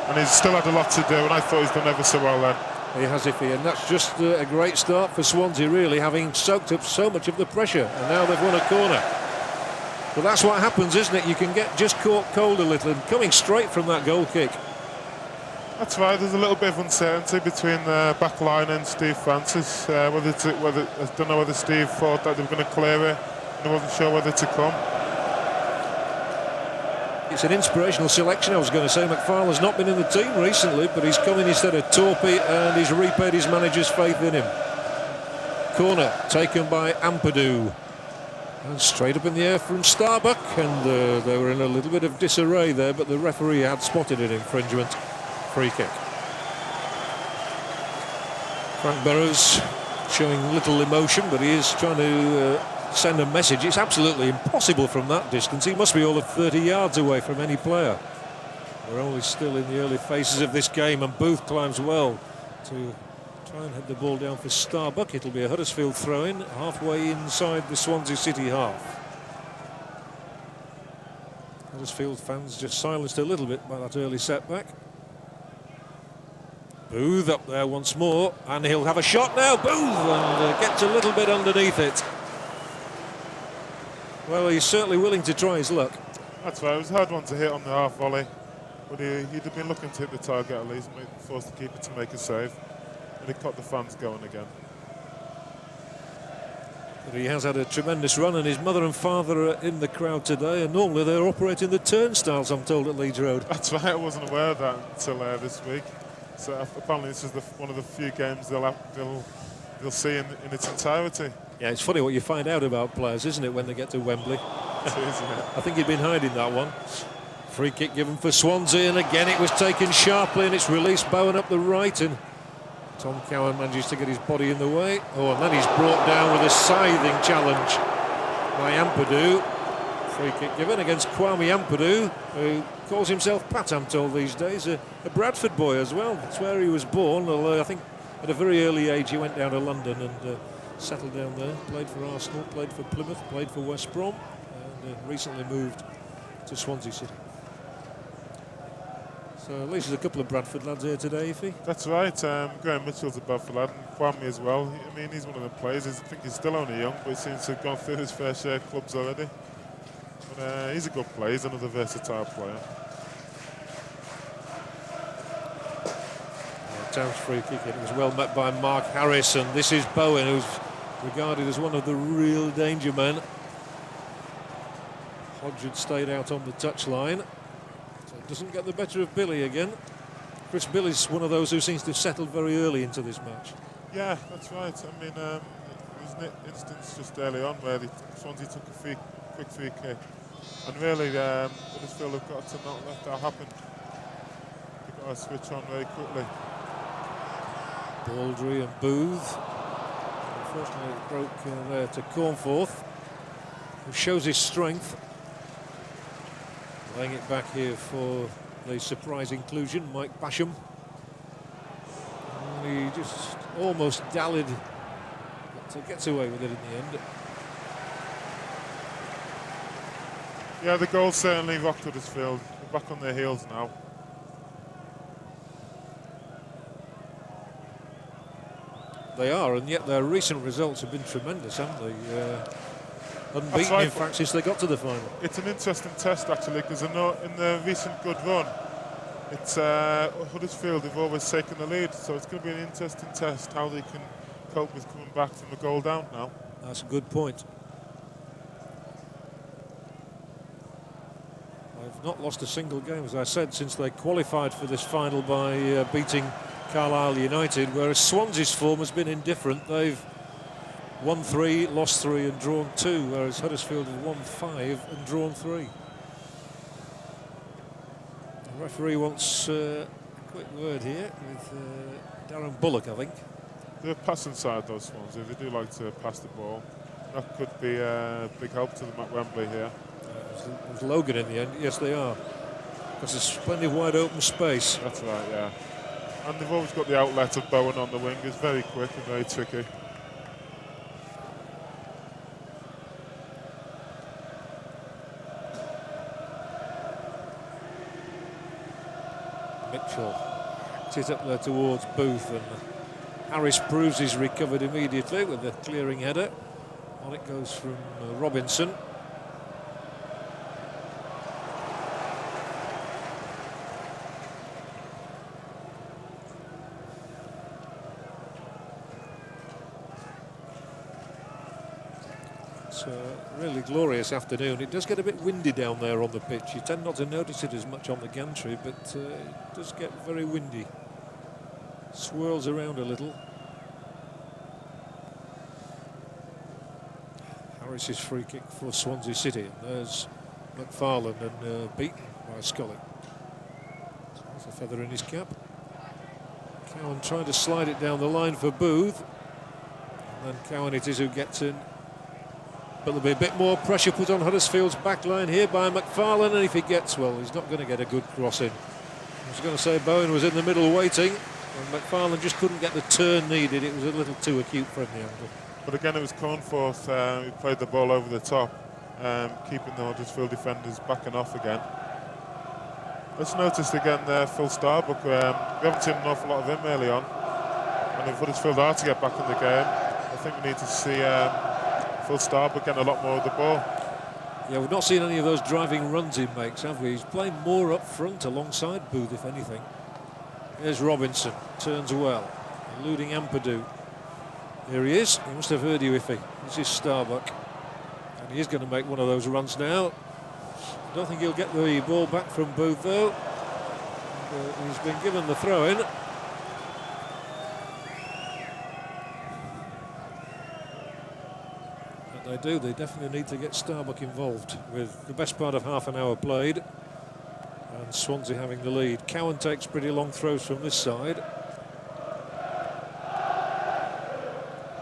And he's still had a lot to do, and I thought he's done ever so well then. He has, Iffy, and that's just a great start for Swansea, really, having soaked up so much of the pressure, and now they've won a corner. But that's what happens, isn't it? You can get just caught cold a little, and coming straight from that goal kick. That's right, there's a little bit of uncertainty between the back line and Steve Francis. I don't know whether Steve thought that they were going to clear it, and he wasn't sure whether to come. It's an inspirational selection, I was going to say. McFarlane's not been in the team recently, but he's come in instead of Torpy, and he's repaid his manager's faith in him. Corner taken by Ampadu. And straight up in the air from Starbuck, and they were in a little bit of disarray there, but the referee had spotted an infringement. Free kick. Frank Burrows showing little emotion, but he is trying to send a message. It's absolutely impossible from that distance. He must be all of 30 yards away from any player. We're only still in the early phases of this game, and Booth climbs well to try and head the ball down for Starbuck. It'll be a Huddersfield throw-in halfway inside the Swansea City half. Huddersfield fans just silenced a little bit by that early setback. Booth up there once more, and he'll have a shot now. Booth, and gets a little bit underneath it. Well, he's certainly willing to try his luck. That's right, it was a hard one to hit on the half volley, but he'd have been looking to hit the target at least, and forced the keeper to make a save, and he caught the fans going again. But he has had a tremendous run, and his mother and father are in the crowd today, and normally they're operating the turnstiles, I'm told, at Leeds Road. That's right, I wasn't aware of that until this week. So apparently this is one of the few games they'll see in its entirety. Yeah, it's funny what you find out about players, isn't it, when they get to Wembley? It is, isn't it? I think he'd been hiding that one. Free kick given for Swansea, and again it was taken sharply, and it's released Bowen up the right, and Tom Cowan manages to get his body in the way. Oh, and then he's brought down with a scything challenge by Ampadu. Free kick given against Kwame Ampadu, who calls himself Pat, I'm told these days, a Bradford boy as well. That's where he was born, although I think at a very early age he went down to London and settled down there, played for Arsenal, played for Plymouth, played for West Brom, and recently moved to Swansea City. So at least there's a couple of Bradford lads here today, Iffy. That's right, Graham Mitchell's a Bradford lad, and Kwame as well. I mean, he's one of the players, I think he's still only young, but he seems to have gone through his fair share of clubs already. But he's a good player, he's another versatile player. Town's free kick, it was well met by Mark Harris, and this is Bowen, who's regarded as one of the real danger men. Hodge had stayed out on the touchline, so it doesn't get the better of Billy again. Chris Billy's one of those who seems to have settled very early into this match. Yeah, that's right. I mean, there was an instance just early on where Swansea took a quick free kick, and really Huddersfield have got to not let that happen. They've got to switch on very quickly. Baldry and Booth. Unfortunately, it broke there to Cornforth, who shows his strength. Laying it back here for the surprise inclusion, Mike Basham. And he just almost dallied, but gets away with it in the end. Yeah, the goal certainly rocked Huddersfield. They're back on their heels now. They are, and yet their recent results have been tremendous, haven't they? Unbeaten, right, in fact, since they got to the final. It's an interesting test, actually, because I know in the recent good run, it's Huddersfield have always taken the lead, so it's going to be an interesting test how they can cope with coming back from a goal down now. That's a good point. They've not lost a single game, as I said, since they qualified for this final by beating Carlisle United, whereas Swansea's form has been indifferent. They've won 3, lost 3 and drawn 2, whereas Huddersfield have won 5 and drawn 3. The referee wants a quick word here with Darren Bullock, I think. They're passing side, those Swansea. They do like to pass the ball. That could be a big help to them at Wembley here. There's Logan in the end. Yes, they are. Because there's plenty of wide open space. That's right, yeah. And they've always got the outlet of Bowen on the wing. It's very quick and very tricky. Mitchell. It's up there towards Booth, and Harris proves he's recovered immediately with the clearing header. On it goes from Robinson. It's a really glorious afternoon. It does get a bit windy down there on the pitch. You tend not to notice it as much on the gantry, but it does get very windy. Swirls around a little. Harris's free kick for Swansea City. And there's McFarlane and beaten by Scully. There's a feather in his cap. Cowan trying to slide it down the line for Booth. And then Cowan it is who gets in. But there'll be a bit more pressure put on Huddersfield's back line here by McFarlane, and if he gets, well, he's not going to get a good cross in. I was going to say Bowen was in the middle waiting, and McFarlane just couldn't get the turn needed. It was a little too acute for him, the angle. But again, it was Cornforth who played the ball over the top, keeping the Huddersfield defenders backing off again. Let's notice again there, Phil Starbuck. We haven't seen an awful lot of him early on. And if Huddersfield are to get back in the game, I think we need to see Phil Starbuck getting a lot more of the ball. Yeah, we've not seen any of those driving runs he makes, have we? He's playing more up front alongside Booth, if anything. Here's Robinson, turns well, eluding Ampadu. Here he is. He must have heard you, Iffy. This is Starbuck. And he is going to make one of those runs now. I don't think he'll get the ball back from Booth, though. And, he's been given the throw-in. They do. They definitely need to get Starbuck involved with the best part of half an hour played. And Swansea having the lead. Cowan takes pretty long throws from this side.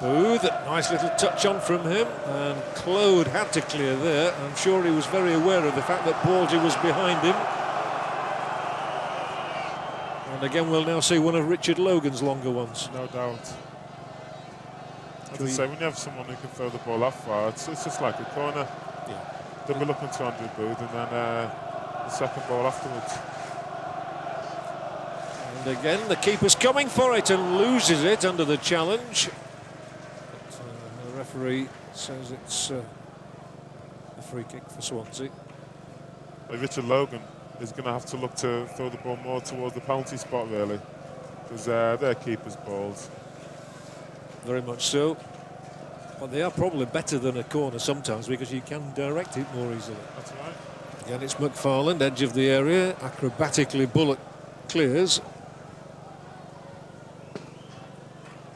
Booth, nice little touch on from him. And Claude had to clear there. I'm sure he was very aware of the fact that Baldry was behind him. And again, we'll now see one of Richard Logan's longer ones. No doubt. As I say, when you have someone who can throw the ball off far, it's just like a corner. Yeah. They'll be looking to undo Booth, and then the second ball afterwards. And again, the keeper's coming for it and loses it under the challenge. But, the referee says it's a free kick for Swansea. But Richard Logan is going to have to look to throw the ball more towards the penalty spot, really, because they're keeper's balls. Very much so. But they are probably better than a corner sometimes because you can direct it more easily. That's right. Again, it's McFarlane, edge of the area. Acrobatically, Bullock clears.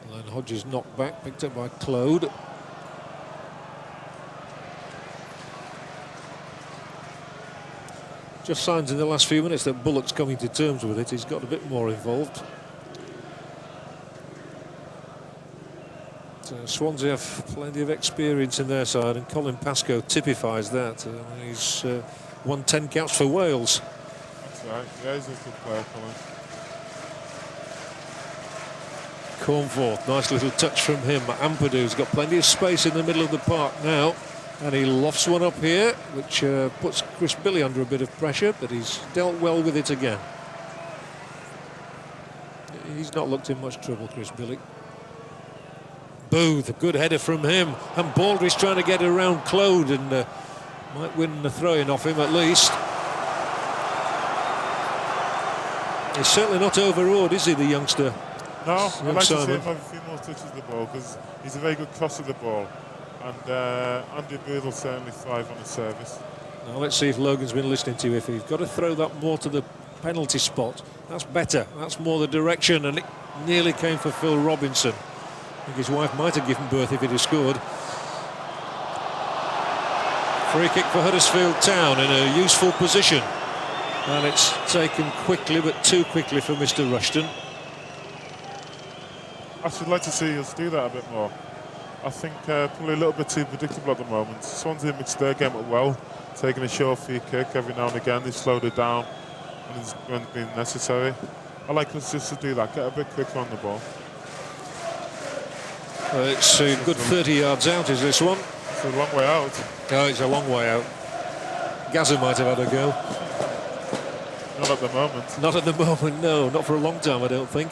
And then Hodges knocked back, picked up by Claude. Just signs in the last few minutes that Bullock's coming to terms with it. He's got a bit more involved. Swansea have plenty of experience in their side, and Colin Pascoe typifies that. He's won 10 caps for Wales. That's right. Yeah, he's a good player, Colin. Cornforth, nice little touch from him. Ampadu's got plenty of space in the middle of the park now, and he lofts one up here, which puts Chris Billy under a bit of pressure, but he's dealt well with it again. He's not looked in much trouble, Chris Billy. Booth, a good header from him, and Baldry's trying to get around Claude and might win the throw-in off him at least. He's certainly not overawed, is he, the youngster? No, I'd like Simon. to see him have a few more touches of the ball, because he's a very good cross of the ball, and Andy Booth will certainly thrive on his service. Now let's see if Logan's been listening to you. If he's got to throw that more to the penalty spot, that's better, that's more the direction, and it nearly came for Phil Robinson. I think his wife might have given birth if he'd have scored. Free kick for Huddersfield Town in a useful position. And it's taken quickly, but too quickly for Mr. Rushton. I should like to see us do that a bit more. I think probably a little bit too predictable at the moment. Swansea mixed their game up well, taking a short free kick every now and again. They slowed it down when it's been necessary. I like us just to do that, get a bit quicker on the ball. It's a good 30 yards out, is this one? It's a long way out. Oh, it's a long way out. Gazza might have had a go. Not at the moment. Not at the moment, no. Not for a long time, I don't think.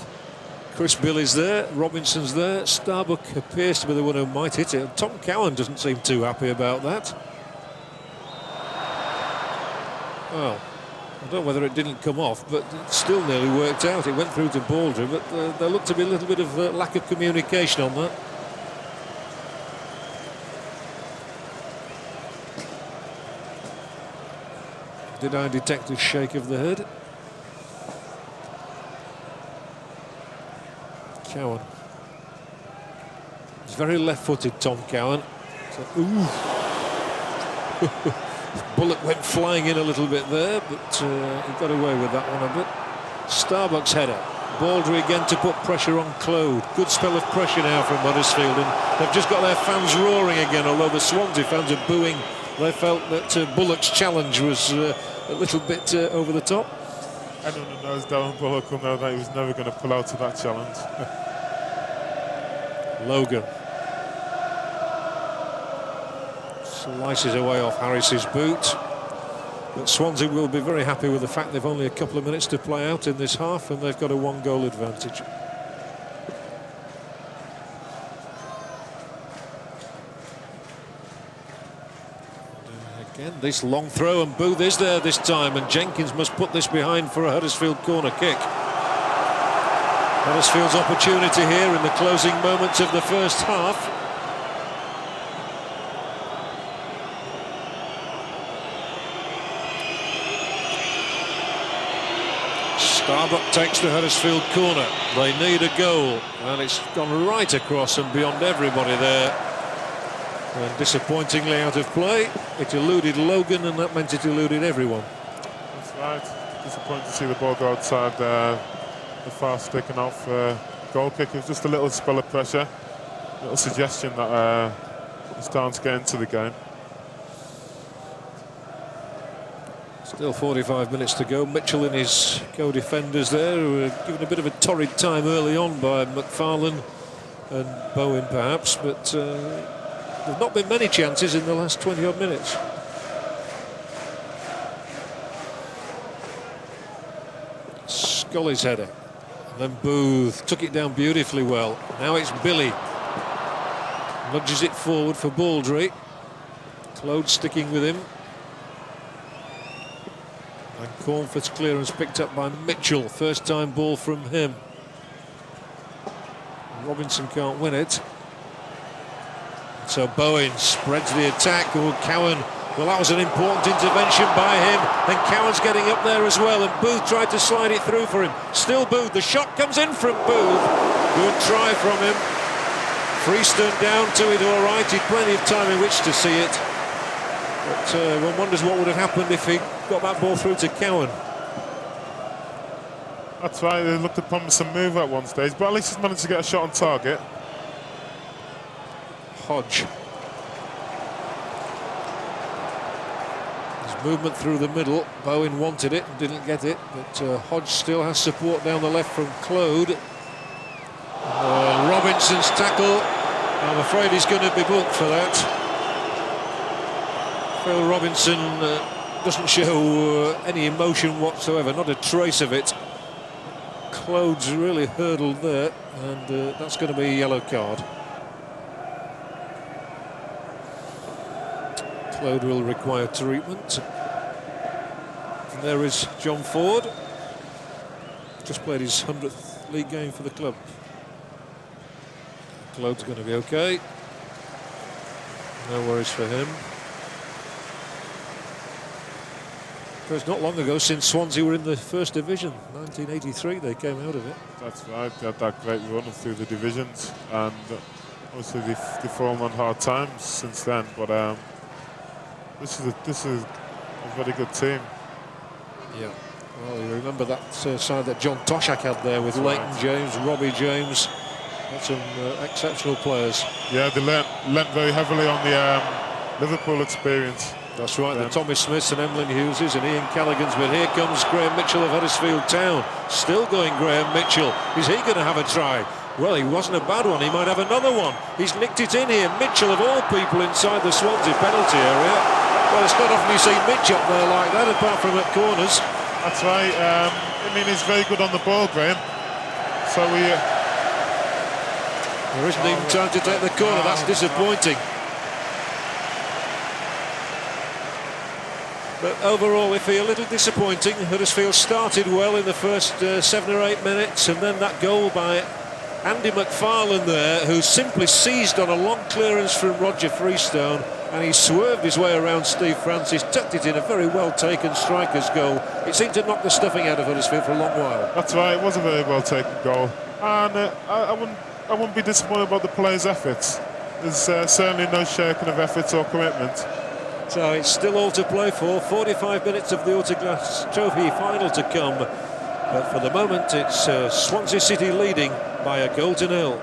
Chris Billy's there, Robinson's there. Starbuck appears to be the one who might hit it. Tom Cowan doesn't seem too happy about that. Well, I don't know whether it didn't come off, but it still nearly worked out. It went through to Baldry, but there looked to be a little bit of lack of communication on that. Did I detect a shake of the head? Cowan. He's very left-footed, Tom Cowan. So, ooh. Bullock went flying in a little bit there, but he got away with that one a bit. Starbuck's header. Baldry again to put pressure on Claude. Good spell of pressure now from Huddersfield, and they've just got their fans roaring again, although the Swansea fans are booing. They felt that Bullock's challenge was a little bit over the top. Anyone who knows Darren Bullock will know that he was never going to pull out of that challenge. Logan slices away off Harris's boot. But Swansea will be very happy with the fact they've only a couple of minutes to play out in this half, and they've got a 1-goal advantage. Again, this long throw, and Booth is there this time, and Jenkins must put this behind for a Huddersfield corner kick. Huddersfield's opportunity here in the closing moments of the first half. Starbuck takes the Huddersfield corner. They need a goal, and it's gone right across and beyond everybody there. And disappointingly out of play. It eluded Logan, and that meant it eluded everyone. That's right. Disappointed to see the ball go outside the far stick and off goal kick. It was just a little spell of pressure, a little suggestion that it's time to get into the game. Still 45 minutes to go. Mitchell and his co-defenders there, who were given a bit of a torrid time early on by McFarlane and Bowen perhaps, but there've not been many chances in the last 20-odd minutes. Scully's header. And then Booth took it down beautifully well. Now it's Billy. Nudges it forward for Baldry. Claude sticking with him. And Cornford's clearance picked up by Mitchell. First time ball from him. Robinson can't win it. So Bowen spreads the attack. Oh, Cowan. Well, that was an important intervention by him. And Cowan's getting up there as well. And Booth tried to slide it through for him. Still Booth. The shot comes in from Booth. Good try from him. Freestone down to it all right. He'd plenty of time in which to see it. But one wonders what would have happened if he got that ball through to Cowan. That's right. They looked to promise some move at one stage, but at least he's managed to get a shot on target. Hodge. His movement through the middle. Bowen wanted it and didn't get it, but Hodge still has support down the left from Claude. Robinson's tackle. I'm afraid he's going to be booked for that. Phil Robinson doesn't show any emotion whatsoever, not a trace of it. Claude's really hurdled there, and that's going to be a yellow card. Claude will require treatment. And there is John Ford. Just played his 100th league game for the club. Claude's going to be okay. No worries for him. It was not long ago since Swansea were in the First Division. 1983 they came out of it. That's right. They had that great run through the divisions, and obviously they've fallen on hard times since then. But this is a very good team. Yeah. Well, you remember that side that John Toshak had there with Leighton James, Robbie James. Got some exceptional players. Yeah, they lent very heavily on the Liverpool experience. That's right, the Tommy Smiths and Emlyn Hugheses and Ian Callaghan's, but here comes Graham Mitchell of Huddersfield Town. Still going Graham Mitchell. Is he going to have a try? Well, he wasn't a bad one, he might have another one. He's nicked it in here. Mitchell of all people inside the Swansea penalty area. Well, it's not often you see Mitch up there like that, apart from at corners. That's right. I mean, he's very good on the ball, Graham. So we... There isn't even time to take the corner. That's disappointing. But overall, we feel a little disappointing. Huddersfield started well in the first 7 or 8 minutes, and then that goal by Andy McFarlane there, who simply seized on a long clearance from Roger Freestone, and he swerved his way around Steve Francis, tucked it in, a very well taken striker's goal. It seemed to knock the stuffing out of Huddersfield for a long while. That's right, it was a very well taken goal. And I wouldn't be disappointed about the players' efforts. There's certainly no shaking of efforts or commitment. So it's still all to play for. 45 minutes of the Autoglass Trophy final to come. But for the moment, it's Swansea City leading by 1-0.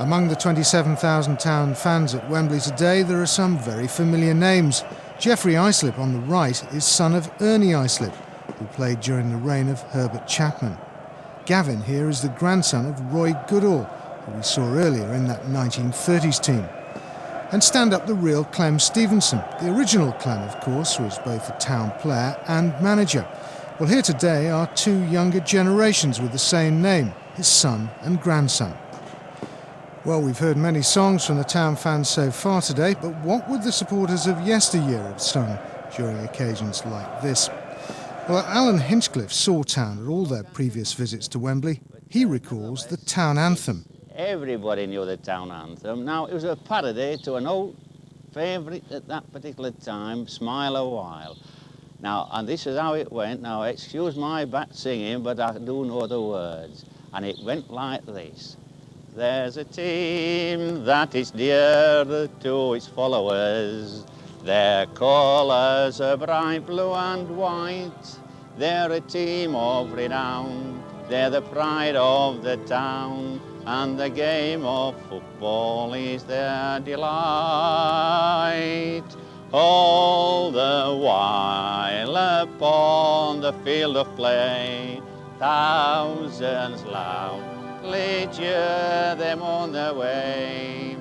Among the 27,000 town fans at Wembley today, there are some very familiar names. Geoffrey Islip on the right is son of Ernie Islip, who played during the reign of Herbert Chapman. Gavin here is the grandson of Roy Goodall, who we saw earlier in that 1930s team. And stand up the real Clem Stevenson. The original Clem, of course, was both a town player and manager. Well, here today are two younger generations with the same name, his son and grandson. Well, we've heard many songs from the town fans so far today, but what would the supporters of yesteryear have sung during occasions like this? Well, Alan Hinchcliffe saw town at all their previous visits to Wembley. He recalls the town anthem. Everybody knew the town anthem. Now, it was a parody to an old favourite at that particular time, Smile a While. Now, and this is how it went. Now, excuse my bad singing, but I do know the words. And it went like this. There's a team that is dear to its followers. Their colours are bright blue and white. They're a team of renown. They're the pride of the town. And the game of football is their delight. All the while upon the field of play, thousands loudly cheer them on their way.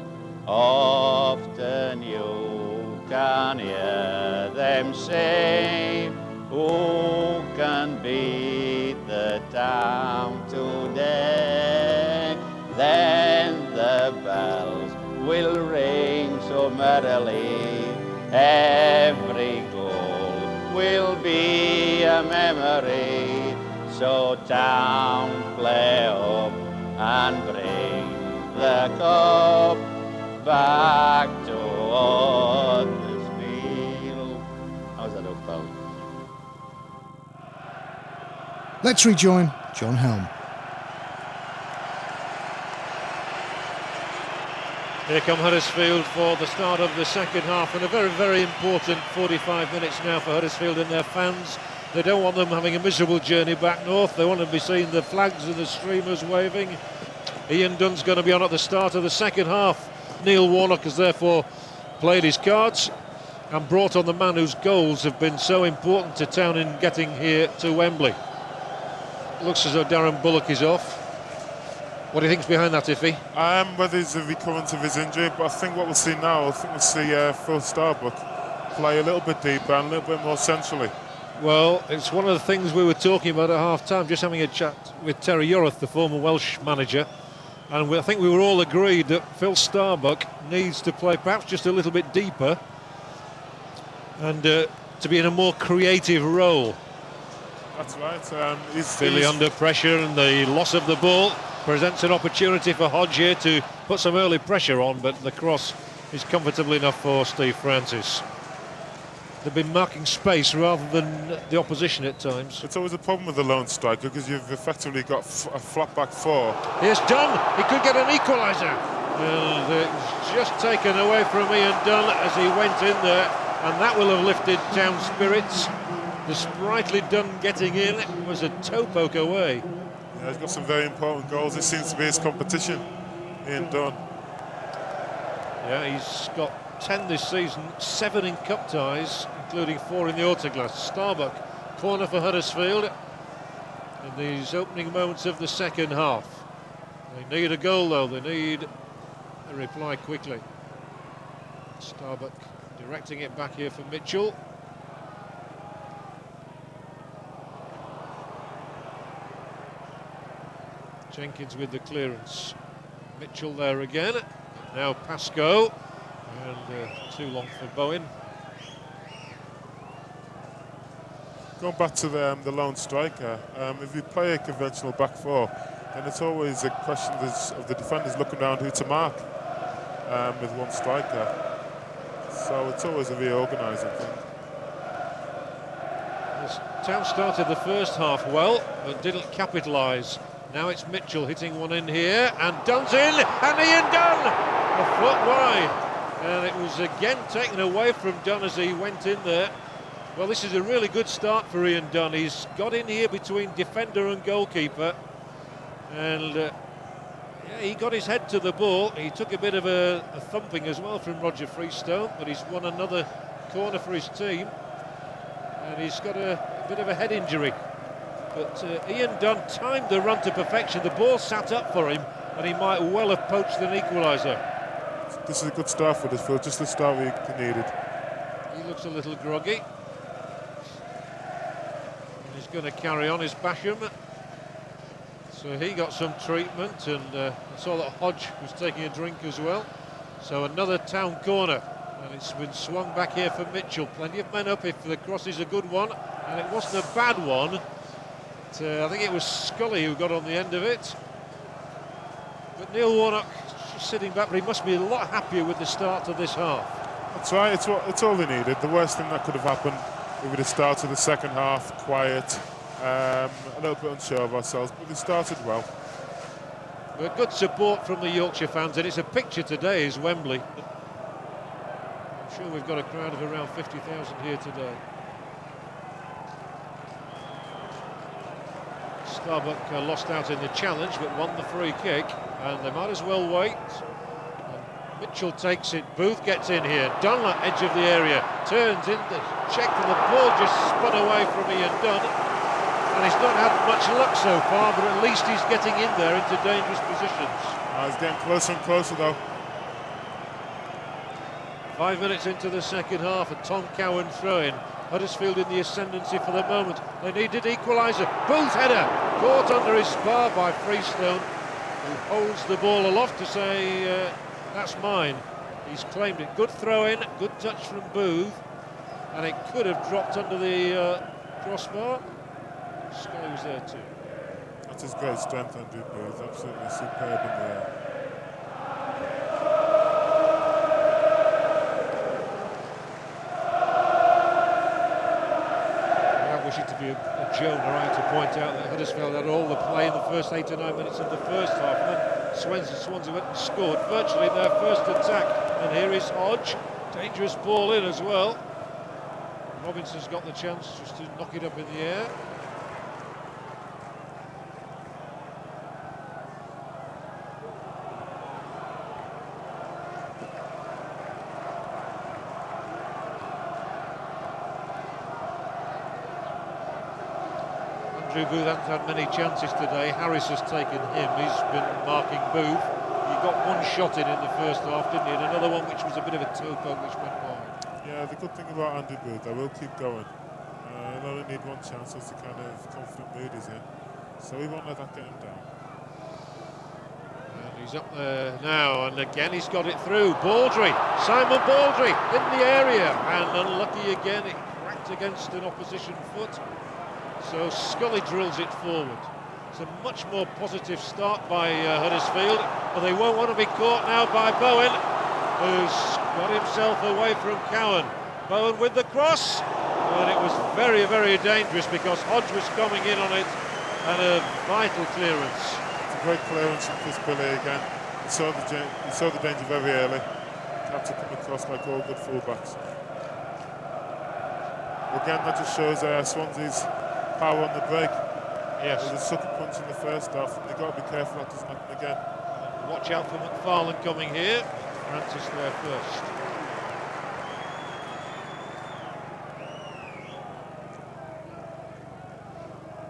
Often you can hear them say, who can beat the town today? Then the bells will ring so merrily, every goal will be a memory. So town, play up and bring the cup back to Huddersfield. How's that up, pal? Let's rejoin John Helm. Here come Huddersfield for the start of the second half, and a very, very important 45 minutes now for Huddersfield and their fans. They don't want them having a miserable journey back north. They want to be seeing the flags and the streamers waving. Ian Dunn's going to be on at the start of the second half. Neil Warnock has therefore played his cards and brought on the man whose goals have been so important to town in getting here to Wembley. Looks as though Darren Bullock is off. What do you think's behind that, Iffy? Whether it's a recurrence of his injury, but I think what we'll see now, we'll see Phil Starbuck play a little bit deeper and a little bit more centrally. Well, it's one of the things we were talking about at half-time, just having a chat with Terry Yorath, the former Welsh manager, and I think we were all agreed that Phil Starbuck needs to play perhaps just a little bit deeper and to be in a more creative role. That's right. He's Really under pressure, and the loss of the ball presents an opportunity for Hodge here to put some early pressure on, but the cross is comfortable enough for Steve Francis. They've been marking space rather than the opposition at times. It's always a problem with the lone striker because you've effectively got a flat back four. Here's Dunn. He could get an equaliser. And it's just taken away from Ian Dunn as he went in there, and that will have lifted town spirits. The sprightly Dunn getting in was a toe poke away. Yeah, he's got some very important goals. This seems to be his competition, Ian Dunn. Yeah, he's got 10 this season, 7 in cup ties, including 4 in the Autoglass. Starbuck, corner for Huddersfield in these opening moments of the second half. They need a goal though, they need a reply quickly. Starbuck directing it back here for Mitchell. Jenkins with the clearance. Mitchell there again. Now Pascoe. And too long for Bowen. Going back to the lone striker, if you play a conventional back four, then it's always a question of the defenders looking around who to mark with one striker. So it's always a reorganising thing. Town started the first half well, but didn't capitalise. Now it's Mitchell hitting one in here, and Dunn's in, and Ian Dunn! A foot wide. And it was again taken away from Dunn as he went in there. Well, this is a really good start for Ian Dunn. He's got in here between defender and goalkeeper. And yeah, he got his head to the ball. He took a bit of a thumping as well from Roger Freestone, but he's won another corner for his team. And he's got a bit of a head injury. But Ian Dunn timed the run to perfection. The ball sat up for him, and he might well have poached an equaliser. This is a good start for Huddersfield, just the start we needed. He looks a little groggy. And he's going to carry on his Basham. So he got some treatment, and I saw that Hodge was taking a drink as well. So another Town corner, and it's been swung back here for Mitchell. Plenty of men up if the cross is a good one, and it wasn't a bad one. But, I think it was Scully who got on the end of it. But Neil Warnock just sitting back, but he must be a lot happier with the start to this half. That's right, it's all they needed. The worst thing that could have happened, we would have started the second half quiet, a little bit unsure of ourselves, but we started well. But good support from the Yorkshire fans, and it's a picture today is Wembley. I'm sure we've got a crowd of around 50,000 here today. Starbuck lost out in the challenge but won the free kick, and they might as well wait. And Mitchell takes it, Booth gets in here, Dunlap edge of the area, turns in the check, and the ball just spun away from Ian Dunn, and he's not had much luck so far, but at least he's getting in there into dangerous positions. He's getting closer and closer though. 5 minutes into the second half, a Tom Cowan throw-in. Huddersfield in the ascendancy for the moment. They needed equaliser. Booth header caught under his spar by Freestone, who holds the ball aloft to say, that's mine. He's claimed it. Good throw-in, good touch from Booth, and it could have dropped under the crossbar. Scully was there too. That's his great strength, Andrew Booth. Absolutely superb in the air. Wishing to be a Jonah, right, to point out that Huddersfield had all the play in the first 8 to 9 minutes of the first half, and then Swansea went and scored virtually their first attack. And here is Hodge, dangerous ball in as well. Robinson's got the chance just to knock it up in the air. Andrew Booth hasn't had many chances today. Harris has taken him. He's been marking Booth. He got one shot in the first half, didn't he? And another one which was a bit of a toe poke which went wide. Yeah, the good thing about Andrew Booth, I will keep going. I only need one chance, that's the kind of confident mood he's in. So we won't let that get him down. And he's up there now, and again he's got it through. Baldry, Simon Baldry in the area, and unlucky again, it cracked against an opposition foot. So Scully drills it forward. It's a much more positive start by Huddersfield, but they won't want to be caught now by Bowen, who's got himself away from Cowan. Bowen with the cross, and it was very, very dangerous because Hodge was coming in on it, and a vital clearance. It's a great clearance from Chris Billy again. He saw the danger very early. Had to come across like all good fullbacks. Again, that just shows Swansea's power on the break. Yes. There's a sucker punch in the first half, and they've got to be careful that doesn't happen again. Watch out for McFarlane coming here. Francis there first.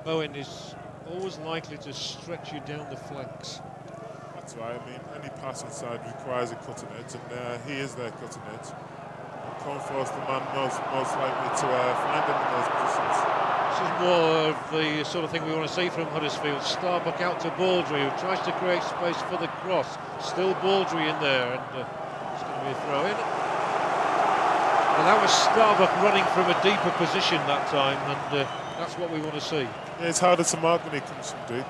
Bowen is always likely to stretch you down the flanks. That's right. I mean, any pass inside requires a cutting edge, and he is their cutting edge. And Cornforth's the man most likely to find him in those positions. This is more of the sort of thing we want to see from Huddersfield. Starbuck out to Baldry, who tries to create space for the cross. Still Baldry in there, and it's going to be a throw-in. And that was Starbuck running from a deeper position that time, and that's what we want to see. Yeah, it's harder to mark when he comes from deep.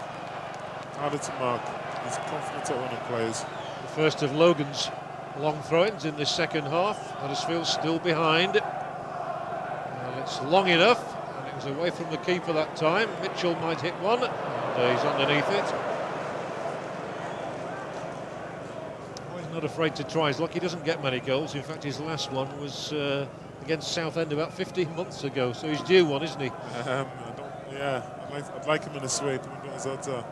Harder to mark. He's confident at running plays. The first of Logan's long throw-ins in this second half. Huddersfield still behind. Well, it's long enough, and it was away from the keeper that time. Mitchell might hit one, and he's underneath it. Oh, he's not afraid to try his luck. He doesn't get many goals. In fact, his last one was against Southend about 15 months ago, so he's due one, isn't he? I'd like him in a Swede. I wonder what his odds are.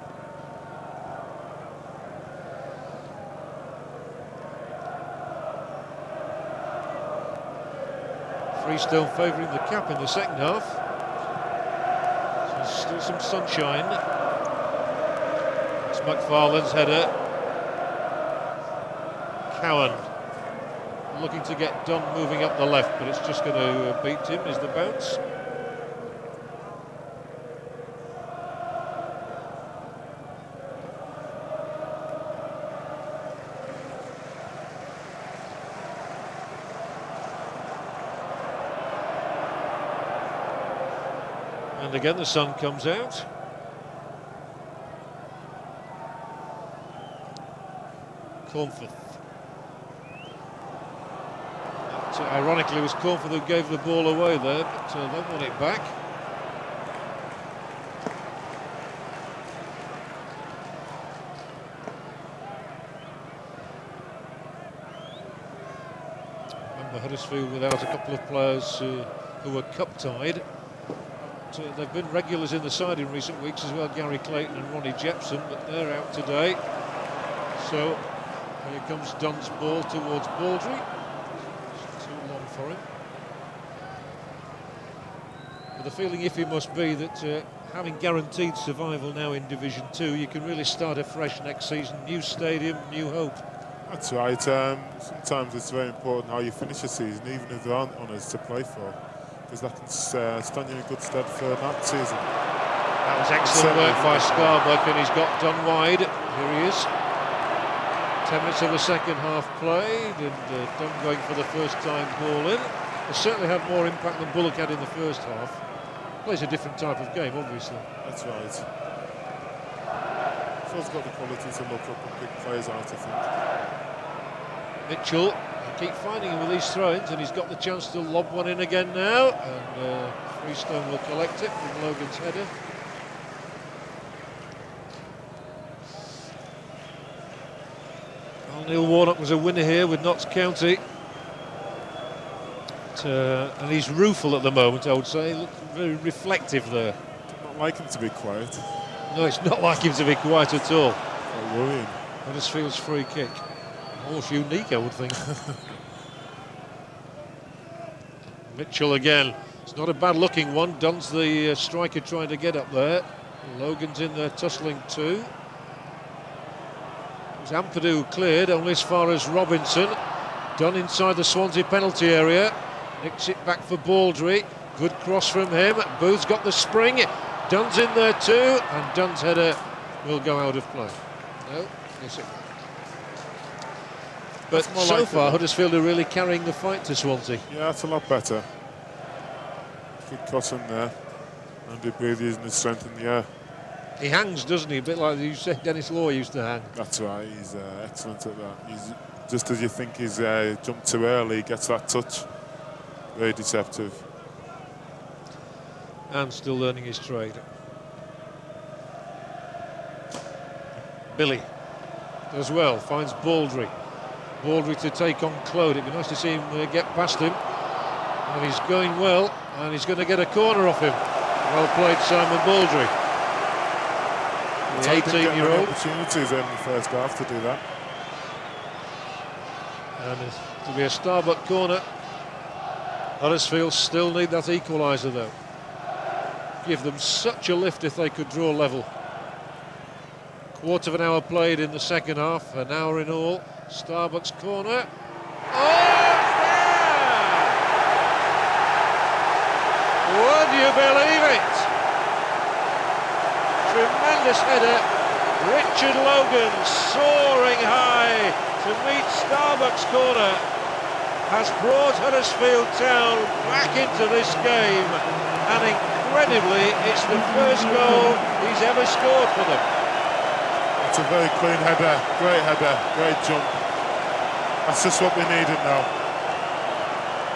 Freestone favouring the cap in the second half. So still some sunshine. It's McFarlane's header. Cowan looking to get done moving up the left, but it's just going to beat him is the bounce. And again the sun comes out. Cornforth. That, ironically, was Cornforth who gave the ball away there, but they want it back. Remember Huddersfield without a couple of players who were cup-tied. They've been regulars in the side in recent weeks as well, Gary Clayton and Ronnie Jepson, but they're out today. So here comes Dunn's ball towards Baldry. It's too long for him. But the feeling, if it must be, that having guaranteed survival now in Division 2, you can really start afresh next season. New stadium, new hope. That's right. Sometimes it's very important how you finish a season, even if there aren't honours to play for, because that can stand you in good stead for next season. That was excellent work by Starbuck, and he's got Dunn wide. Here he is. 10 minutes of the second half played, and Dunn going for the first time ball in. He certainly had more impact than Bullock had in the first half. Plays a different type of game, obviously. That's right. Phil's got the quality to look up and pick players out, I think. Mitchell, keep finding him with these throw-ins, and he's got the chance to lob one in again now, and Freestone will collect it from Logan's header. Well, Neil Warnock was a winner here with Notts County, and he's rueful at the moment, I would say. He looks very reflective there. Not like him to be quiet. No, it's not like him to be quiet at all. Quite worrying. Huddersfield's free kick. Almost unique, I would think. Mitchell again. It's not a bad looking one. Dunn's the striker trying to get up there. Logan's in there tussling too. It was Ampadu who cleared only as far as Robinson. Dunn inside the Swansea penalty area. Nicks it back for Baldry. Good cross from him. Booth's got the spring. Dunn's in there too. And Dunn's header will go out of play. No, yes it will. But so far, Huddersfield are really carrying the fight to Swansea. Yeah, that's a lot better. Good cross in there. Andy Booth using his strength in the air. He hangs, doesn't he? A bit like you said Dennis Law used to hang. That's right, he's excellent at that. He's just as you think he's jumped too early, he gets that touch. Very deceptive. And still learning his trade. Billy does well, finds Baldry. Baldry to take on Claude. It'd be nice to see him get past him. And he's going well, and he's going to get a corner off him. Well played, Simon Baldry. The 18-year-old. Opportunities in the first half to do that. And it'll be a Starbuck corner. Huddersfield still need that equaliser though. Give them such a lift if they could draw level. Quarter of an hour played in the second half, an hour in all. Starbuck's corner. Oh, yeah! Can you believe it? Tremendous header. Richard Logan soaring high to meet Starbuck's corner has brought Huddersfield Town back into this game, and incredibly it's the first goal he's ever scored for them. It's a very clean header, great jump. That's just what we needed now.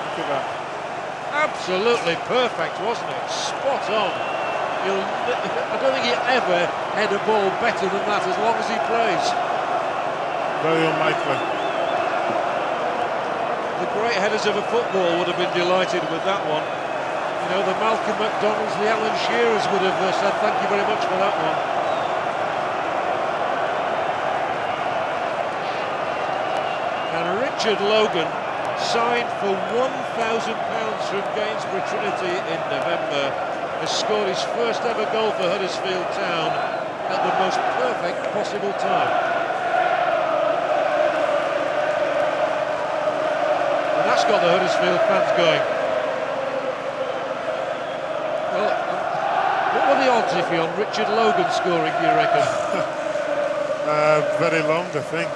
Look at that. Absolutely perfect, wasn't it? Spot on. I don't think he'll ever head a ball better than that as long as he plays. Very unlikely. The great headers of a football would have been delighted with that one. You know, the Malcolm McDonalds, the Alan Shearers would have said thank you very much for that one. And Richard Logan, signed for £1,000 from Gainsborough Trinity in November, has scored his first ever goal for Huddersfield Town at the most perfect possible time. And that's got the Huddersfield fans going. Well, what were the odds if you're on Richard Logan scoring, do you reckon? Very long, I think.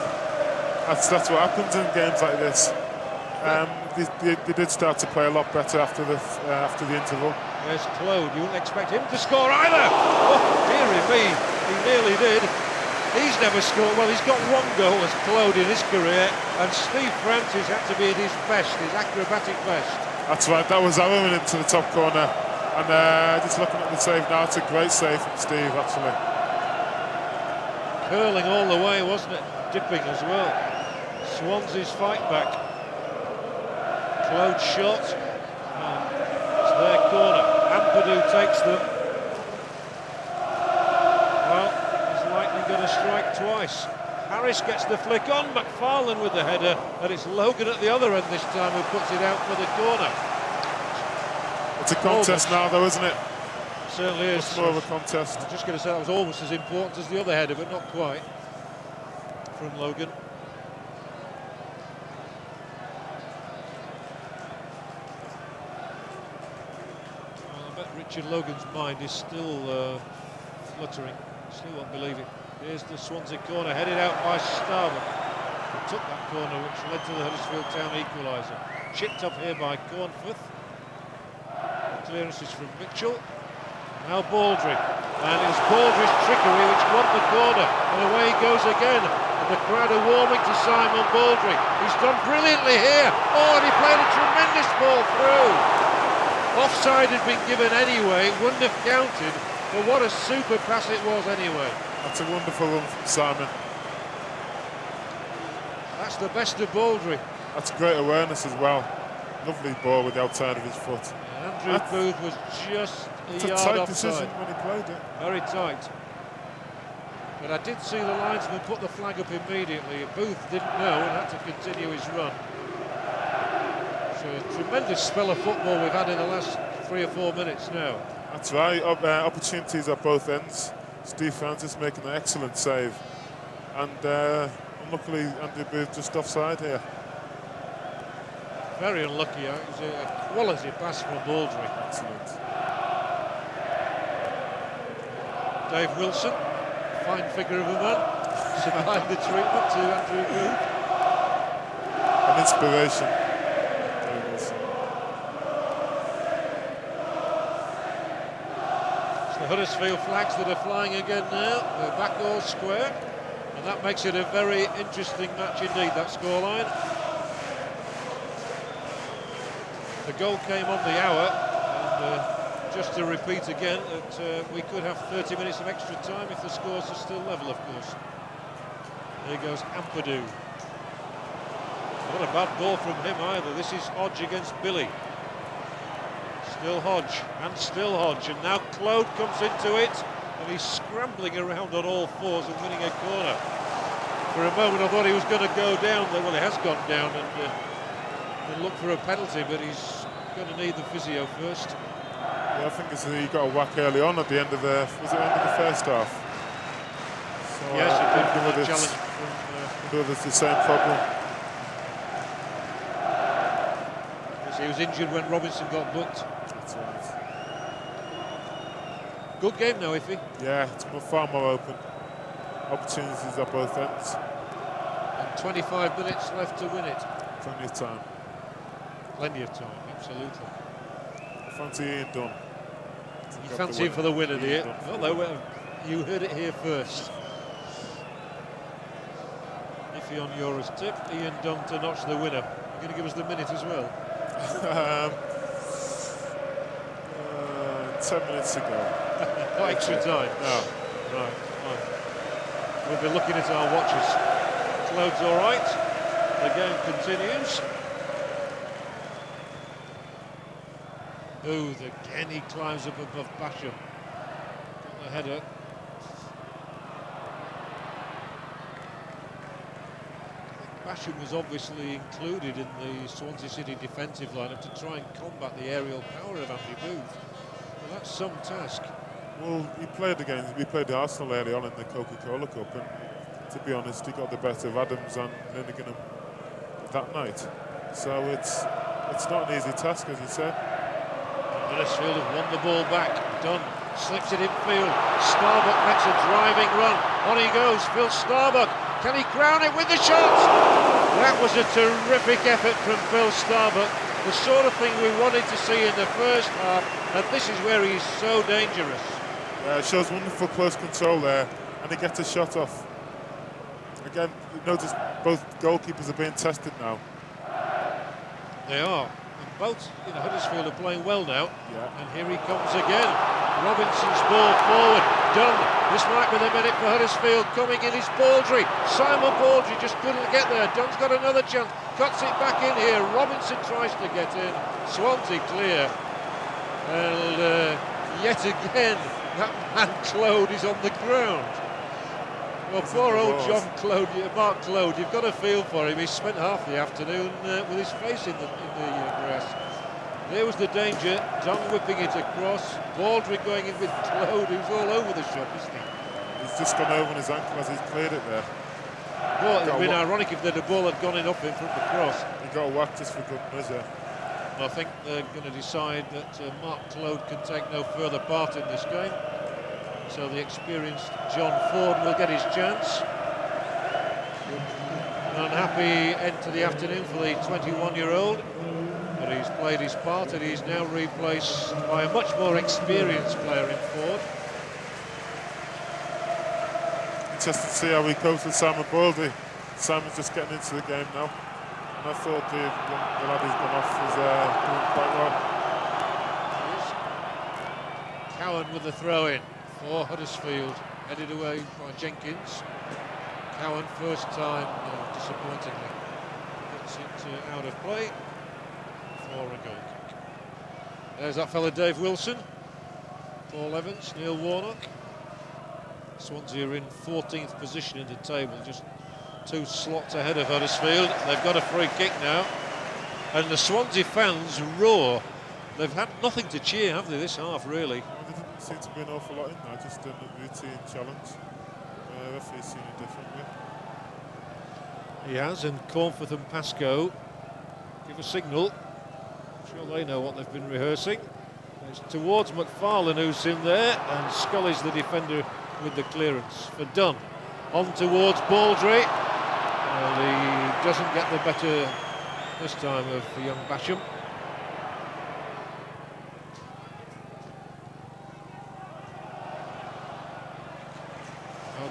That's what happens in games like this. They did start to play a lot better after the interval. There's Claude. You wouldn't expect him to score either. Oh, dearie me, he nearly did. He's never scored. Well, he's got one goal as Claude in his career, and Steve Francis had to be at his best, his acrobatic best. That's right. That was arrowing into the top corner, and just looking at the save now, it's a great save from Steve, actually. Curling all the way, wasn't it? Dipping as well. Swansea's fight back. Claude shot. It's their corner. Ampadu takes them. Well, he's likely going to strike twice. Harris gets the flick on. McFarlane with the header, and it's Logan at the other end this time who puts it out for the corner. It's a contest now, though, isn't it? It certainly is. Much more of a contest. I'm just going to say that was almost as important as the other header, but not quite. From Logan. Richard Logan's mind is still fluttering, still won't believe it. Here's the Swansea corner, headed out by Starbuck, who took that corner which led to the Huddersfield Town equaliser. Chipped up here by Cornforth. The clearance is from Mitchell. Now Baldry, and it's Baldry's trickery which won the corner, and away he goes again. And the crowd are warming to Simon Baldry. He's done brilliantly here. Oh, and he played a tremendous ball through. Offside had been given anyway, wouldn't have counted, but what a super pass it was anyway. That's a wonderful run from Simon. That's the best of Baldry. That's great awareness as well. Lovely ball with the outside of his foot. Yeah, Andrew Booth was just a yard tight offside. decision when he played it. Very tight. But I did see the linesman put the flag up immediately. Booth didn't know and had to continue his run. A tremendous spell of football we've had in the last 3 or 4 minutes now. That's right, opportunities at both ends. Steve Francis making an excellent save, and unluckily Andrew Booth just offside here. Very unlucky. It was a quality pass from Baldry. Excellent. Dave Wilson, fine figure of a man, supplying the treatment to Andrew Booth. An inspiration. The Huddersfield flags that are flying again now. They're back all square, and that makes it a very interesting match indeed, that scoreline. The goal came on the hour, and just to repeat again that we could have 30 minutes of extra time if the scores are still level, of course. There goes Ampadu. Not a bad ball from him either. This is Hodge against Billy. Still Hodge, and still Hodge, and now Claude comes into it, and he's scrambling around on all fours and winning a corner. For a moment I thought he was going to go down, well he has gone down and look for a penalty, but he's going to need the physio first. Yeah, I think he got a whack early on at the end of the, was it end of the first half? So, yes, it did with challenge from... the same problem. He was injured when Robinson got booked. That's right. Good game now, Iffy. Yeah, it's far more open. Opportunities at both ends. And 25 minutes left to win it. Plenty of time. Plenty of time, absolutely. I fancy Ian Dunn. You fancy him for the winner, do you? Well, you heard it here first. Iffy on Eura's tip, Ian Dunn to notch the winner. You're going to give us the minute as well? 10 minutes to go. Not extra time? No. Right, fine. We'll be looking at our watches. Cloud's all right. The game continues. Oh, again he climbs up above Basham. Got the header. Basham was obviously included in the Swansea City defensive lineup to try and combat the aerial power of Andy Booth. Well, that's some task. Well, we played Arsenal early on in the Coca-Cola Cup, and to be honest, he got the better of Adams and Linnigan that night. So it's not an easy task, as you said. Huddersfield have won the ball back. Dunn slips it in field. Starbuck makes a driving run. On he goes, Phil Starbuck. Can he crown it with the shot? That was a terrific effort from Phil Starbuck. The sort of thing we wanted to see in the first half, and this is where he's so dangerous. Yeah, it shows wonderful close control there, and he gets a shot off. Again, you notice both goalkeepers are being tested now. They are. And both Huddersfield are playing well now. Yeah. And here he comes again. Robinson's ball forward. Dunn. This might be the minute for Huddersfield. Coming in is Baldry. Simon Baldry just couldn't get there. Dunn's got another chance. Cuts it back in here. Robinson tries to get in. Swansea clear. And yet again, that man Claude is on the ground. Well, poor old Mark Claude, you've got to feel for him. He spent half the afternoon with his face in the grass. There was the danger. Dunn whipping it across. Baldry going in with Claude, who's all over the shot, isn't he? He's just gone over on his ankle as he's cleared it there. Well, it would have been ironic if the ball had gone in up in front of the cross. He got a whack just for good measure. I think they're going to decide that Mark Claude can take no further part in this game. So the experienced John Ford will get his chance. An unhappy end to the afternoon for the 21-year-old. But he's played his part and he's now replaced by a much more experienced player in Ford. Interested to see how he copes with Simon Baldry. Simon's just getting into the game now. And I thought the lad who's gone off was doing quite well. Cowan with the throw-in for Huddersfield, headed away by Jenkins. Cowan, first time, disappointingly, gets it out of play for a goal kick. There's that fella Dave Wilson, Paul Evans, Neil Warnock. Swansea are in 14th position in the table, just 2 slots ahead of Huddersfield. They've got a free kick now, and the Swansea fans roar. They've had nothing to cheer, have they, this half, really? Seems to be an awful lot in there, just a routine challenge. Referee's seen it differently. He has, and Cornforth and Pascoe give a signal. I'm sure they know what they've been rehearsing. It's towards McFarlane who's in there, and Scully's the defender with the clearance for Dunn. On towards Baldry. He doesn't get the better this time of the young Basham.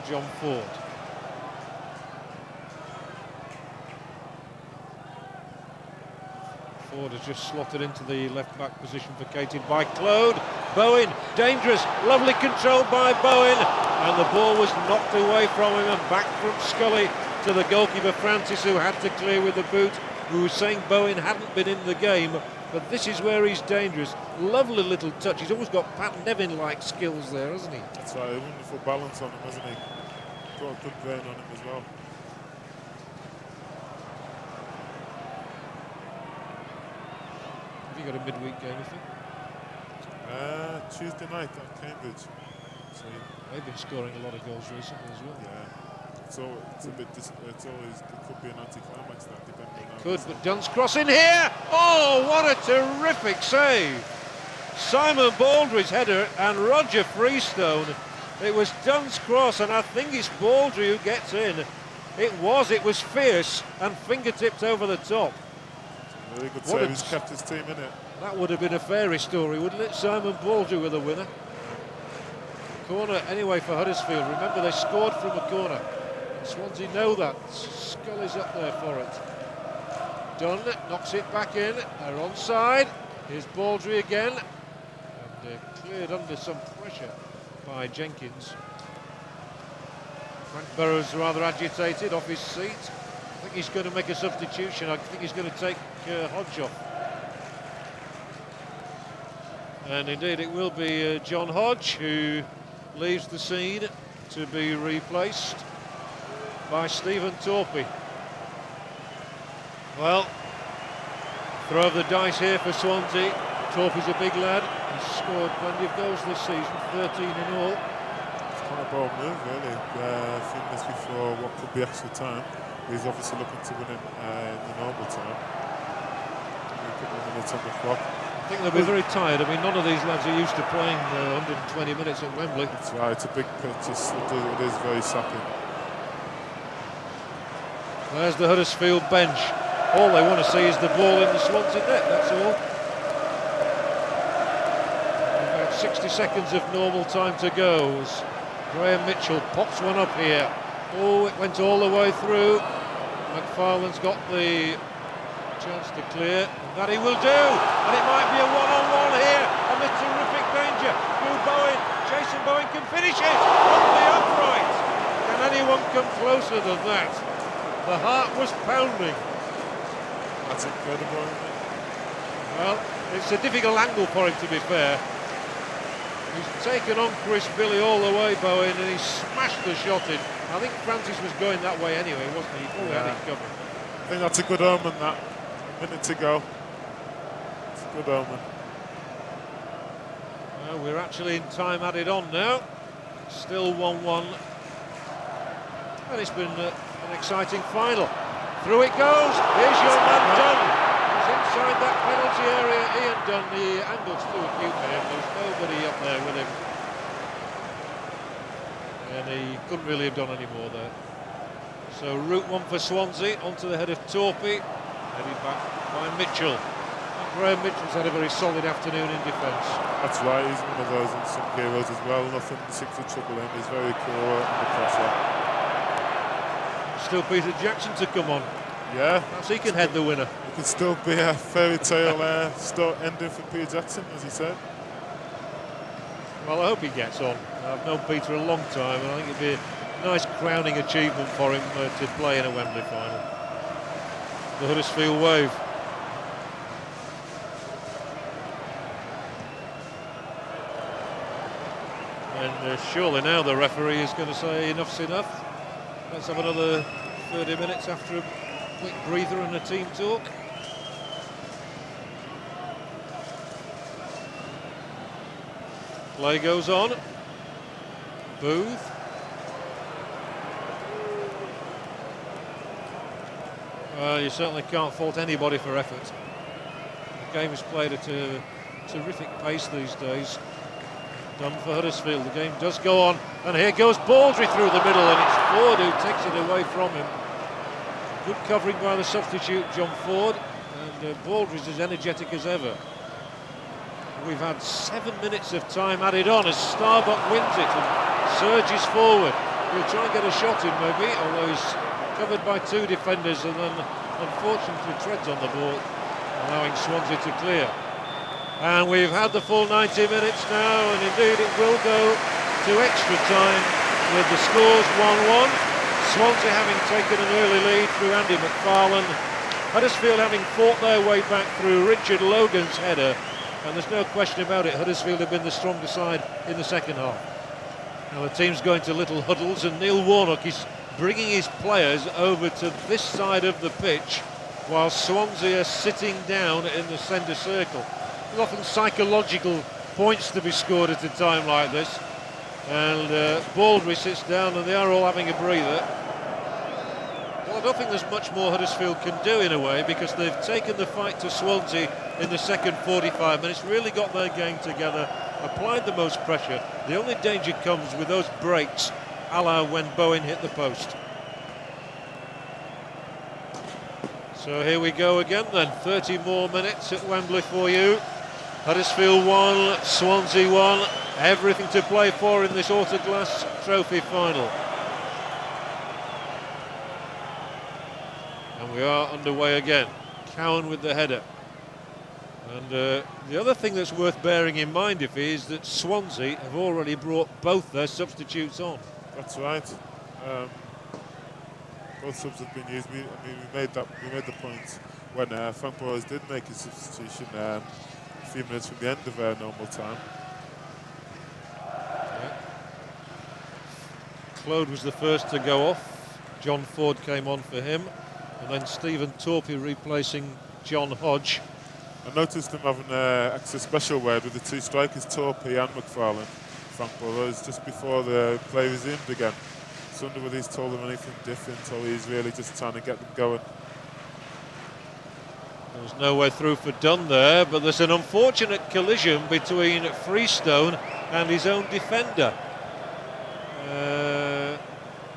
John Ford. Ford has just slotted into the left-back position vacated by Claude. Bowen, dangerous, lovely control by Bowen, and the ball was knocked away from him and back from Scully to the goalkeeper Francis, who had to clear with the boot, who was saying Bowen hadn't been in the game, but this is where he's dangerous. Lovely little touch. He's always got Pat Nevin-like skills there, hasn't he? That's right, a wonderful balance on him, hasn't he? Got a good brain on him as well. Have you got a midweek game, you think? Tuesday night at Cambridge. So they've been scoring a lot of goals recently as well. Yeah. So it's a bit. It could be an anti-climax that, depending on. Could, but Dunn's cross in here. Oh, what a terrific save! Simon Baldry's header and Roger Freestone. It was Dunn's cross, and I think it's Baldry who gets in. It was fierce and fingertipped over the top. Really good save. He's kept his team in it. That would have been a fairy story, wouldn't it? Simon Baldry with the winner. Corner anyway for Huddersfield. Remember, they scored from a corner. Swansea know that. Scully's up there for it. Dunn knocks it back in. They're onside. Here's Baldry again. And cleared under some pressure by Jenkins. Frank Burrows rather agitated off his seat. I think he's going to make a substitution. I think he's going to take Hodge off. And indeed it will be John Hodge who leaves the scene to be replaced by Stephen Torpey. Well, throw of the dice here for Swansea. Torpey's a big lad. He's scored plenty of goals this season, 13 in all. It's quite a bold move, really. A few minutes before what could be extra time. He's obviously looking to win it in the normal time. A couple of minutes on the clock. I think they'll be very tired. I mean, none of these lads are used to playing 120 minutes at Wembley. That's right, it's a big pitch. It is very sapping. There's the Huddersfield bench. All they want to see is the ball in the Swansea net, that's all. About 60 seconds of normal time to go as Graham Mitchell pops one up here. Oh, it went all the way through. McFarlane's got the chance to clear, and that he will do. And it might be a one-on-one here, amid terrific danger. Jason Bowen can finish it off the upright. Can anyone come closer than that? The heart was pounding. That's incredible, isn't it? Well, it's a difficult angle for him, to be fair. He's taken on Chris Billy all the way, Bowen, and he smashed the shot in. I think Francis was going that way anyway, wasn't he? He probably had it covered. I think that's a good omen, that. A minute to go. It's a good omen. Well, we're actually in time added on now. Still 1-1. And it's been an exciting final. Through it goes. Here's your man Dunn. He's inside that penalty area. Ian Dunn, the angle's too acute for him. There's nobody up there with him. And he couldn't really have done any more there. So route one for Swansea, onto the head of Torpey. Headed back by Mitchell. And Graham Mitchell's had a very solid afternoon in defence. That's right, he's one of those unsung heroes as well. Nothing seems to trouble him. He's very cool under pressure. Still Peter Jackson to come on. Yeah. Perhaps he can head the winner. It could still be a fairy tale ending for Peter Jackson, as he said. Well, I hope he gets on. I've known Peter a long time, and I think it'd be a nice crowning achievement for him to play in a Wembley final. The Huddersfield wave. And surely now the referee is going to say enough's enough. Let's have another 30 minutes after a quick breather and a team talk. Play goes on. Booth. Well, you certainly can't fault anybody for effort. The game is played at a terrific pace these days. Done for Huddersfield. The game does go on, and here goes Baldry through the middle, and it's Ford who takes it away from him. Good covering by the substitute John Ford, and Baldry's as energetic as ever. We've had 7 minutes of time added on as Starbuck wins it and surges forward. He'll try and get a shot in maybe, although he's covered by two defenders and then unfortunately treads on the ball, allowing Swansea to clear. And we've had the full 90 minutes now, and indeed it will go to extra time with the scores 1-1. Swansea having taken an early lead through Andy McFarlane. Huddersfield having fought their way back through Richard Logan's header. And there's no question about it, Huddersfield have been the stronger side in the second half. Now the team's going to little huddles, and Neil Warnock is bringing his players over to this side of the pitch while Swansea are sitting down in the centre circle. There's often psychological points to be scored at a time like this, and Baldry sits down and they are all having a breather. What don't think there's much more Huddersfield can do in a way, because they've taken the fight to Swansea in the second 45 minutes, really got their game together, applied the most pressure. The only danger comes with those breaks, a la when Bowen hit the post. So here we go again then, 30 more minutes at Wembley for you. Huddersfield 1, Swansea 1, everything to play for in this Autoglass Trophy final. And we are underway again. Cowan with the header. And the other thing that's worth bearing in mind, if is that Swansea have already brought both their substitutes on. That's right. Both subs have been used. We made the point when Frank Burrows did make his substitution a few minutes from the end of normal time. Yeah. Claude was the first to go off. John Ford came on for him, and then Stephen Torpey replacing John Hodge. I noticed him having a special word with the two strikers, Torpey and McFarlane, Frank Burrows, just before the play resumed again. I wonder whether he's told them anything different, or he's really just trying to get them going. There's no way through for Dunn there, but there's an unfortunate collision between Freestone and his own defender.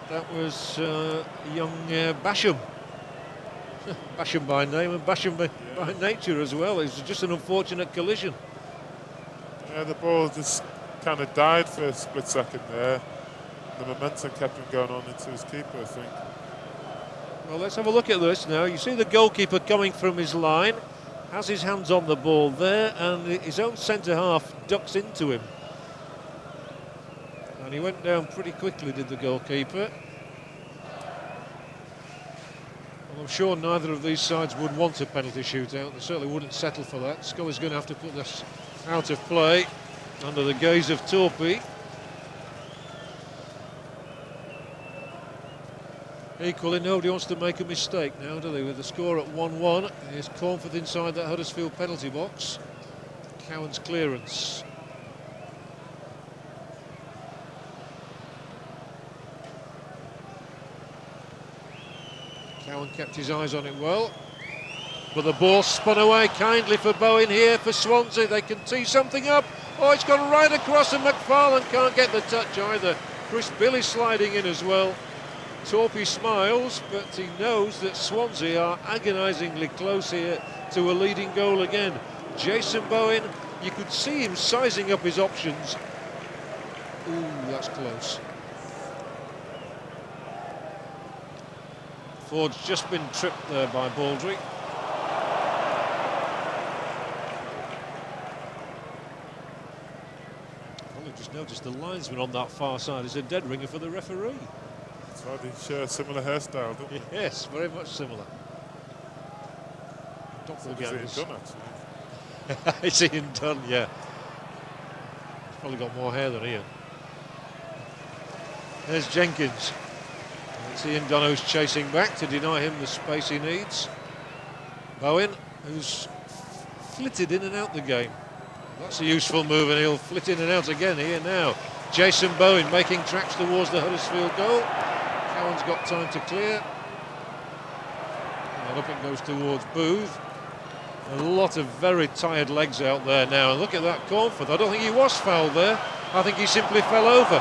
That was young Basham. Basham by name and Basham by nature as well. It's just an unfortunate collision. Yeah, the ball just kind of died for a split second there. The momentum kept him going on into his keeper, I think. Well, let's have a look at this now. You see the goalkeeper coming from his line, has his hands on the ball there, and his own centre-half ducks into him. And he went down pretty quickly, did the goalkeeper. Well, I'm sure neither of these sides would want a penalty shootout. They certainly wouldn't settle for that. Scully's going to have to put this out of play under the gaze of Torpey. Equally, nobody wants to make a mistake now, do they? With the score at 1-1, here's Cornforth inside that Huddersfield penalty box. Cowan's clearance. Cowan kept his eyes on it well, but the ball spun away kindly for Bowen here for Swansea. They can tee something up. Oh, it's gone right across, and McFarlane can't get the touch either. Chris Billy sliding in as well. Torpey smiles, but he knows that Swansea are agonisingly close here to a leading goal again. Jason Bowen, you could see him sizing up his options. Ooh, that's close. Ford's just been tripped there by Baldry. I've just noticed the linesman on that far side is a dead ringer for the referee. That's right, they share a similar hairstyle, don't they? Yes, very much similar. Don't forget It's Ian Dunn, actually. It's Ian Dunn, yeah. He's probably got more hair than Ian. There's Jenkins. It's Ian Dunn who's chasing back to deny him the space he needs. Bowen, who's flitted in and out the game. That's a useful move, and he'll flit in and out again here now. Jason Bowen making tracks towards the Huddersfield goal. Cowan's got time to clear. And up it goes towards Booth. A lot of very tired legs out there now. And look at that Cornforth. I don't think he was fouled there. I think he simply fell over.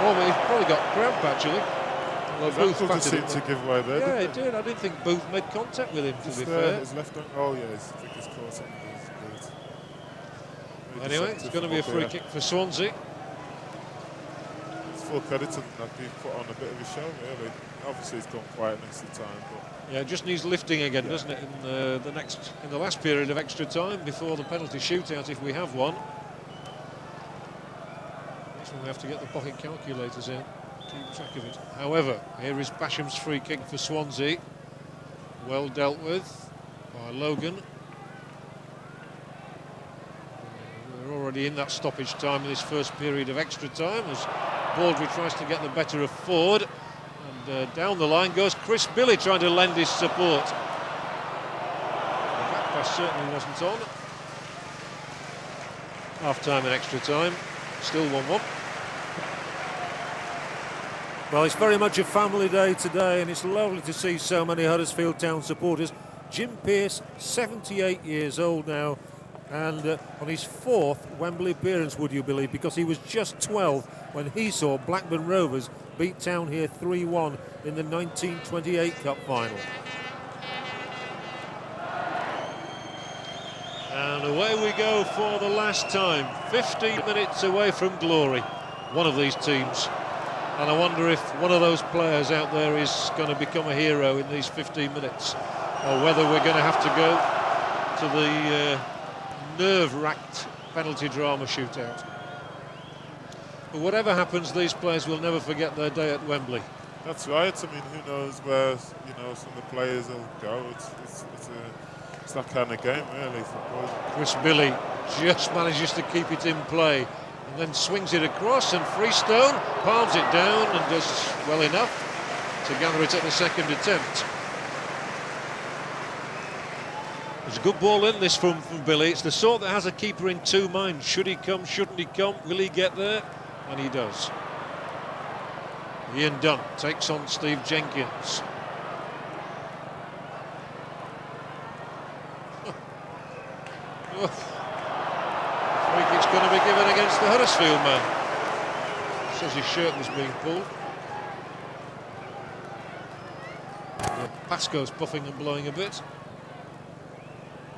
Well, he's probably got cramp actually. Well, Booth just seemed to give way there. Yeah, it did. I didn't think Booth made contact with him, to Just be there, fair. his left arm. Oh, yeah, I think he's caught something. Anyway, it's going to be a free kick for Swansea. It's full credit to them that they've put on a bit of a show, really. Obviously, it's gone quiet next to time, but Yeah, it just needs lifting again, doesn't it, in the last period of extra time before the penalty shootout, if we have one. That's when we have to get the pocket calculators in, keep track of it. However, here is Basham's free kick for Swansea. Well dealt with by Logan. We're already in that stoppage time in this first period of extra time as Baldry tries to get the better of Ford. And down the line goes Chris Billy trying to lend his support. The back pass certainly wasn't on. Half time and extra time, still 1-1. Well, it's very much a family day today, and it's lovely to see so many Huddersfield Town supporters. Jim Pearce, 78 years old now, and on his 4th Wembley appearance, would you believe, because he was just 12 when he saw Blackburn Rovers beat Town here 3-1 in the 1928 Cup final. And away we go for the last time. 15 minutes away from glory, one of these teams. And I wonder if one of those players out there is going to become a hero in these 15 minutes, or whether we're going to have to go to the nerve-wracked penalty drama shootout. But whatever happens, these players will never forget their day at Wembley. That's right. I mean, who knows where some of the players will go. It's that kind of game, really. Football. Chris Billy just manages to keep it in play, and then swings it across, and Freestone palms it down and does well enough to gather it at the second attempt. There's a good ball in this from Billy. It's the sort that has a keeper in two minds. Should he come, shouldn't he come? Will he get there? And he does. Ian Dunn takes on Steve Jenkins. Free kick's going to be given against the Huddersfield man. Says his shirt was being pulled. Pascoe's puffing and blowing a bit.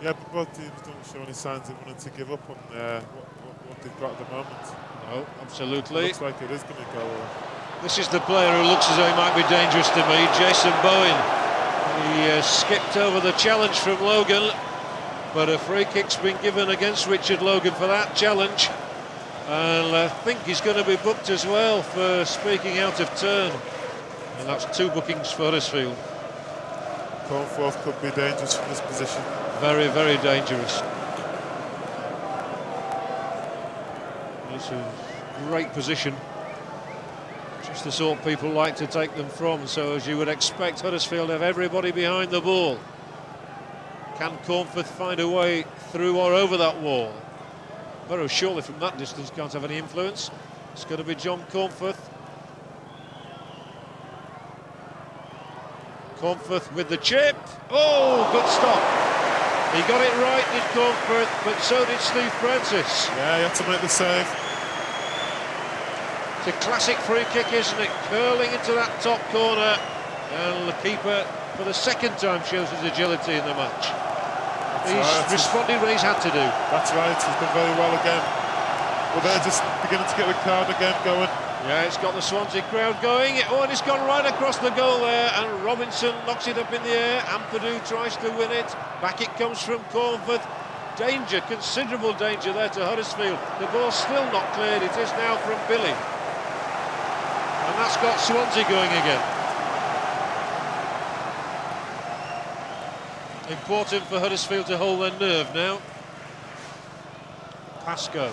Yeah, but both teams don't show any signs of wanting to give up on what they've got at the moment. No, absolutely. It looks like it is going to go. This is the player who looks as though he might be dangerous to me, Jason Bowen. He skipped over the challenge from Logan, but a free kick's been given against Richard Logan for that challenge. And I think he's going to be booked as well for speaking out of turn. And that's 2 bookings for Huddersfield. Cornforth could be dangerous from this position. Very, very dangerous. It's a great position. Just the sort people like to take them from. So as you would expect, Huddersfield have everybody behind the ball. Can Cornforth find a way through or over that wall? Burrow surely from that distance can't have any influence. It's going to be John Cornforth. Cornforth with the chip. Oh, good stop. He got it right, did Cornforth, but so did Steve Francis. Yeah, he had to make the save. It's a classic free kick, isn't it? Curling into that top corner. And the keeper, for the second time, shows his agility in the match. He's responded when he's had to do. That's right, he's done very well again. Well, they're just beginning to get the crowd again going. Yeah, it's got the Swansea crowd going. Oh, and it's gone right across the goal there, and Robinson knocks it up in the air. Ampadu tries to win it. Back it comes from Cornforth. Danger, considerable danger there to Huddersfield. The ball's still not cleared. It is now from Billy. And that's got Swansea going again. Important for Huddersfield to hold their nerve now. Pascoe.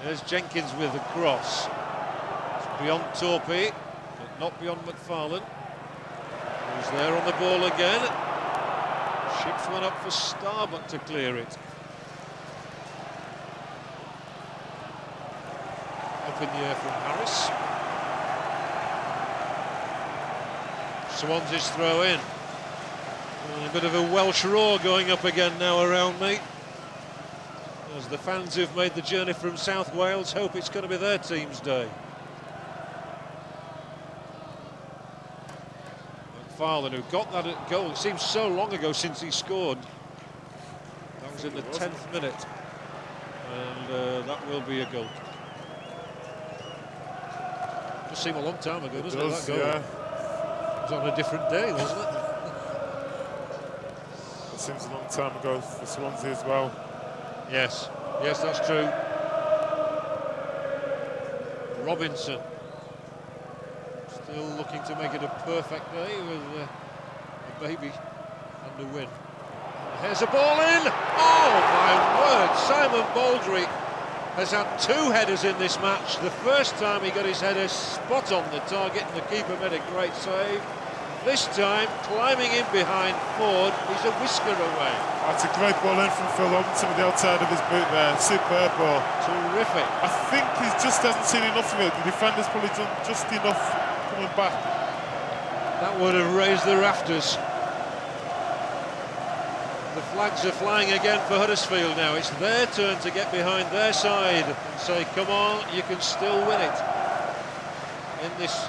There's Jenkins with the cross. It's beyond Torpey, but not beyond McFarlane. Who's there on the ball again. Ships one up for Starbuck to clear it. Up in the air from Harris. Swansea's throw in. A bit of a Welsh roar going up again now around me, as the fans who've made the journey from South Wales hope it's going to be their team's day. McFarlane, who got that goal, it seems so long ago since he scored. That was in the 10th minute, and that will be a goal. Just seemed a long time ago, doesn't it, that goal? Yeah. It was on a different day, wasn't it? It seems a long time ago for Swansea as well. Yes, yes, that's true. Robinson still looking to make it a perfect day with a baby and a win. And here's a ball in. Oh my word! Simon Baldry has had 2 headers in this match. The first time he got his header spot on the target, and the keeper made a great save. This time, climbing in behind Ford, he's a whisker away. That's a great ball in from Phil Robinson with the outside of his boot there. Superb ball. Terrific. I think he just hasn't seen enough of it. The defender's probably done just enough coming back. That would have raised the rafters. The flags are flying again for Huddersfield now. It's their turn to get behind their side and say, come on, you can still win it. In this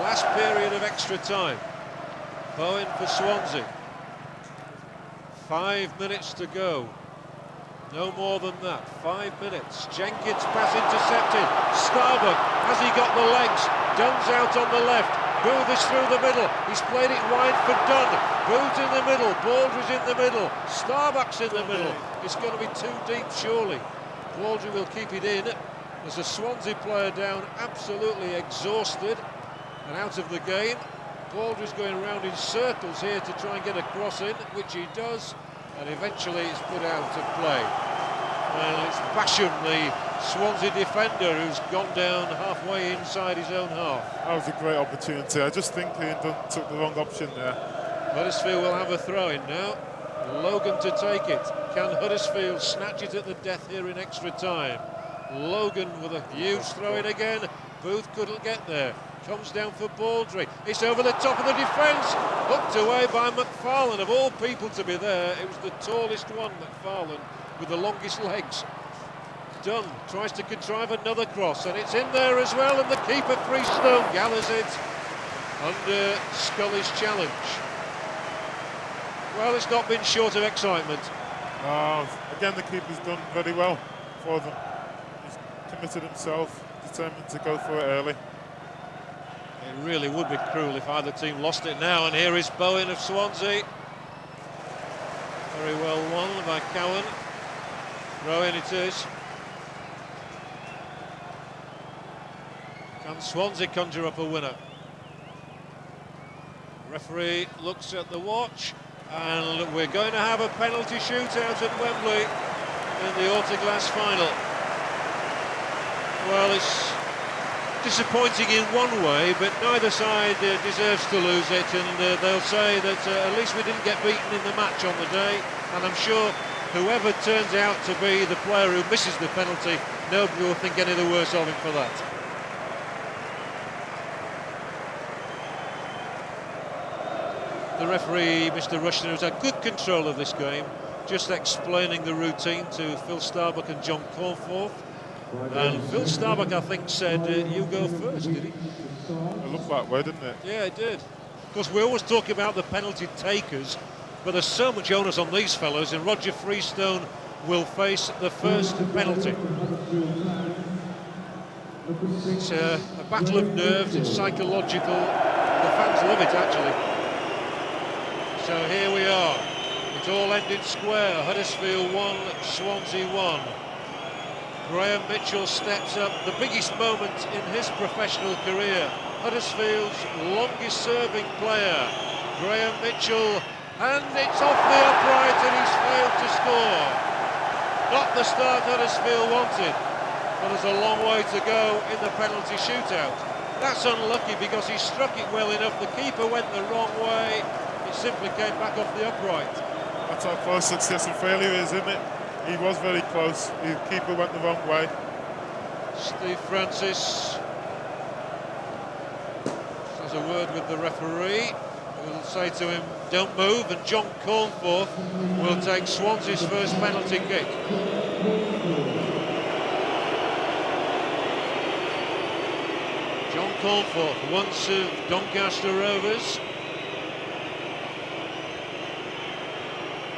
last period of extra time. Bowen for Swansea. 5 minutes to go. No more than that. 5 minutes. Jenkins pass intercepted. Starbuck, has he got the legs? Dunn's out on the left. Booth is through the middle. He's played it wide for Dunn. Booth's in the middle. Baldry's in the middle. Starbuck's in the middle. It's going to be too deep, surely. Baldry will keep it in. There's a Swansea player down, absolutely exhausted and out of the game. Baldry's going around in circles here to try and get a cross in, which he does, and eventually it's put out of play. And it's Basham, the Swansea defender, who's gone down halfway inside his own half. That was a great opportunity. I just think he took the wrong option there. Huddersfield will have a throw-in now. Logan to take it. Can Huddersfield snatch it at the death here in extra time? Logan with a huge throw-in again. Booth couldn't get there. Comes down for Baldry. It's over the top of the defence. Hooked away by McFarlane. Of all people to be there, it was the tallest one, McFarlane, with the longest legs. Dunn tries to contrive another cross, and it's in there as well, and the keeper, Freestone, gathers it under Scully's challenge. Well, it's not been short of excitement. Again, the keeper's done very well for them. He's committed himself, determined to go for it early. It really would be cruel if either team lost it now, and here is Bowen of Swansea. Very well won by Cowan. Throw in it is. Can Swansea conjure up a winner? Referee looks at the watch, and we're going to have a penalty shootout at Wembley in the Autoglass final. Well, it's disappointing in one way, but neither side deserves to lose it, and they'll say that at least we didn't get beaten in the match on the day, and I'm sure whoever turns out to be the player who misses the penalty, nobody will think any the worse of him for that. The referee, Mr. Rushton, who's had good control of this game, just explaining the routine to Phil Starbuck and John Cornforth. And Phil Starbuck, I think, said, you go first, did he? It looked that way, didn't it? Yeah, it did. Of course, we always talk about the penalty takers, but there's so much onus on these fellows, and Roger Freestone will face the first penalty. It's a battle of nerves, it's psychological. The fans love it, actually. So here we are. It all ended square. Huddersfield 1, Swansea 1. Graham Mitchell steps up, the biggest moment in his professional career. Huddersfield's longest serving player, Graham Mitchell, and it's off the upright and he's failed to score. Not the start Huddersfield wanted, but there's a long way to go in the penalty shootout. That's unlucky because he struck it well enough, the keeper went the wrong way, it simply came back off the upright. That's how close success and failure is, isn't it? He was very close. The keeper went the wrong way. Steve Francis has a word with the referee, who will say to him, don't move, and John Cornforth will take Swansea's first penalty kick. John Cornforth, once of Doncaster Rovers.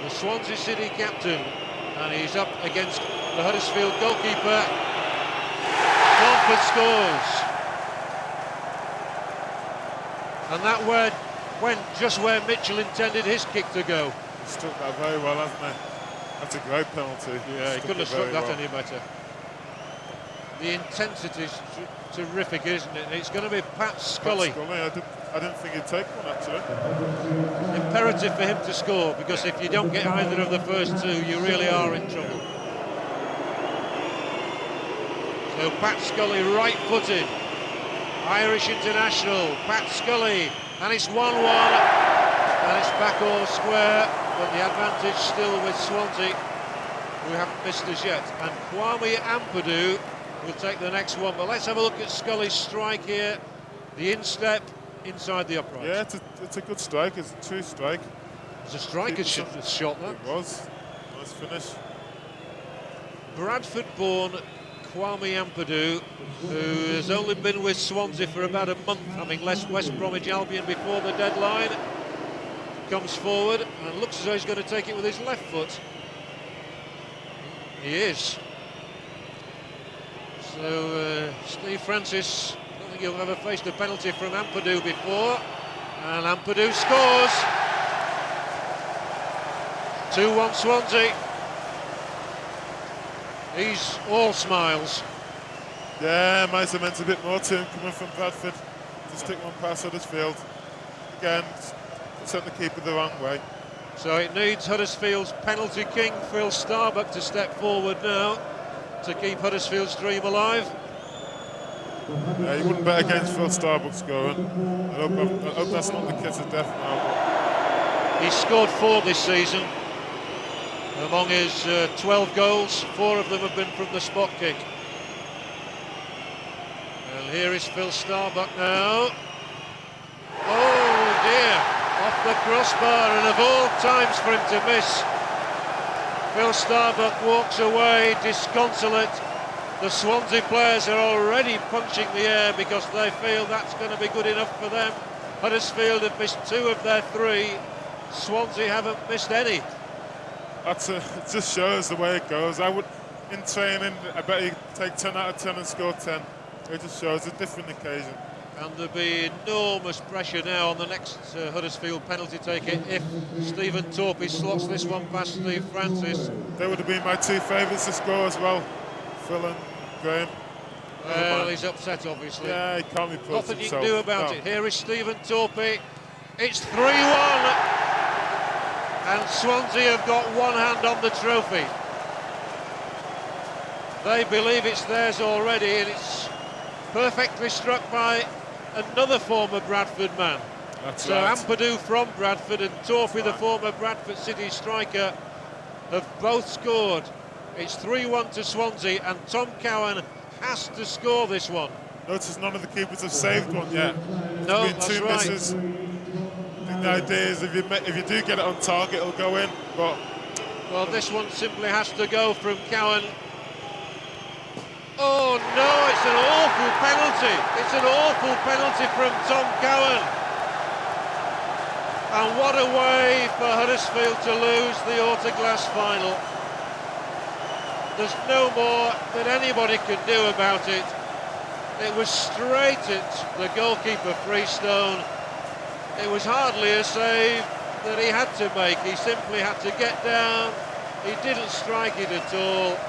The Swansea City captain, and he's up against the Huddersfield goalkeeper. Cornforth scores. And that went just where Mitchell intended his kick to go. He struck that very well, hasn't he? That's a great penalty. Yeah, he couldn't have struck that any better. The intensity is terrific, isn't it? It's going to be Pat Scully. I didn't think he'd take one, actually. Imperative for him to score, because if you don't get either of the first two, you really are in trouble. So Pat Scully, right-footed, Irish international. Pat Scully And it's 1-1, and it's back all square, but the advantage still with Swansea, who haven't missed us yet. And Kwame Ampadu will take the next one, but let's have a look at Scully's strike here. The instep inside the upright. Yeah, it's a good strike, it's a true strike. It's a striker's shot, that. It was. Nice finish. Bradford-born Kwame Ampadu, who has only been with Swansea for about a month, having left West Bromwich Albion before the deadline, comes forward and looks as though he's going to take it with his left foot. He is. So Steve Francis, I don't think he'll ever faced a penalty from Ampadu before, and Ampadu scores. 2-1 Swansea. He's all smiles. Yeah, might have meant a bit more to him coming from Bradford to stick one past Huddersfield. Again, sent the keeper the wrong way. So it needs Huddersfield's penalty king, Phil Starbuck, to step forward now to keep Huddersfield's dream alive. Yeah, you wouldn't bet against Phil Starbuck scoring. I hope that's not the kiss of death now. He's scored 4 this season. Among his 12 goals, 4 of them have been from the spot kick. And here is Phil Starbuck now. Oh dear, off the crossbar, and of all times for him to miss. Phil Starbuck walks away disconsolate. The Swansea players are already punching the air because they feel that's going to be good enough for them. Huddersfield have missed 2 of their 3. Swansea haven't missed any. It just shows the way it goes. In training, I bet you take 10 out of 10 and score 10. It just shows a different occasion. And there'll be enormous pressure now on the next Huddersfield penalty taker if Stephen Torpey slots this one past Steve Francis. They would have been my 2 favourites to score as well, Phil and Graham. Well, he's upset, obviously. Yeah, he can't be put Nothing himself. you can do about it. Here is Stephen Torpey. It's 3-1. And Swansea have got one hand on the trophy. They believe it's theirs already, and it's perfectly struck by another former Bradford man. That's so right. Ampadu from Bradford and Torpey, the former Bradford City striker, have both scored. It's 3-1 to Swansea, and Tom Cowan has to score this one. Notice none of the keepers have saved one yet. No, There's that's been 2 right. misses. The idea is if you do get it on target, it'll go in. But well, this one simply has to go from Cowan. Oh no, it's an awful penalty. It's an awful penalty from Tom Cowan. And what a way for Huddersfield to lose the Autoglass final. There's no more that anybody can do about it. It was straight at the goalkeeper Freestone. It was hardly a save that he had to make. He simply had to get down. He didn't strike it at all.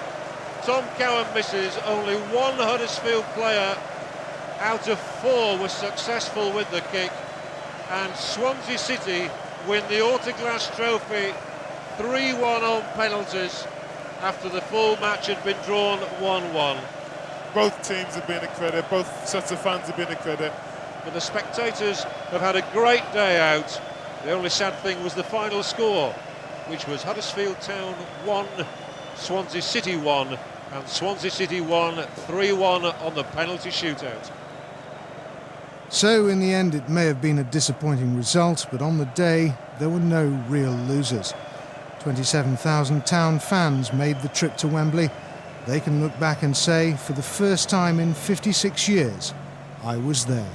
Tom Cowan misses. Only 1 Huddersfield player out of 4 was successful with the kick. And Swansea City win the Autoglass Trophy 3-1 on penalties after the full match had been drawn 1-1. both teams have been a credit, both sets of fans have been a credit. But the spectators have had a great day out. The only sad thing was the final score, which was Huddersfield Town 1, Swansea City 1, and Swansea City won 3-1 on the penalty shootout. So in the end it may have been a disappointing result, but on the day there were no real losers. 27,000 Town fans made the trip to Wembley. They can look back and say, for the first time in 56 years, I was there.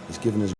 It's given us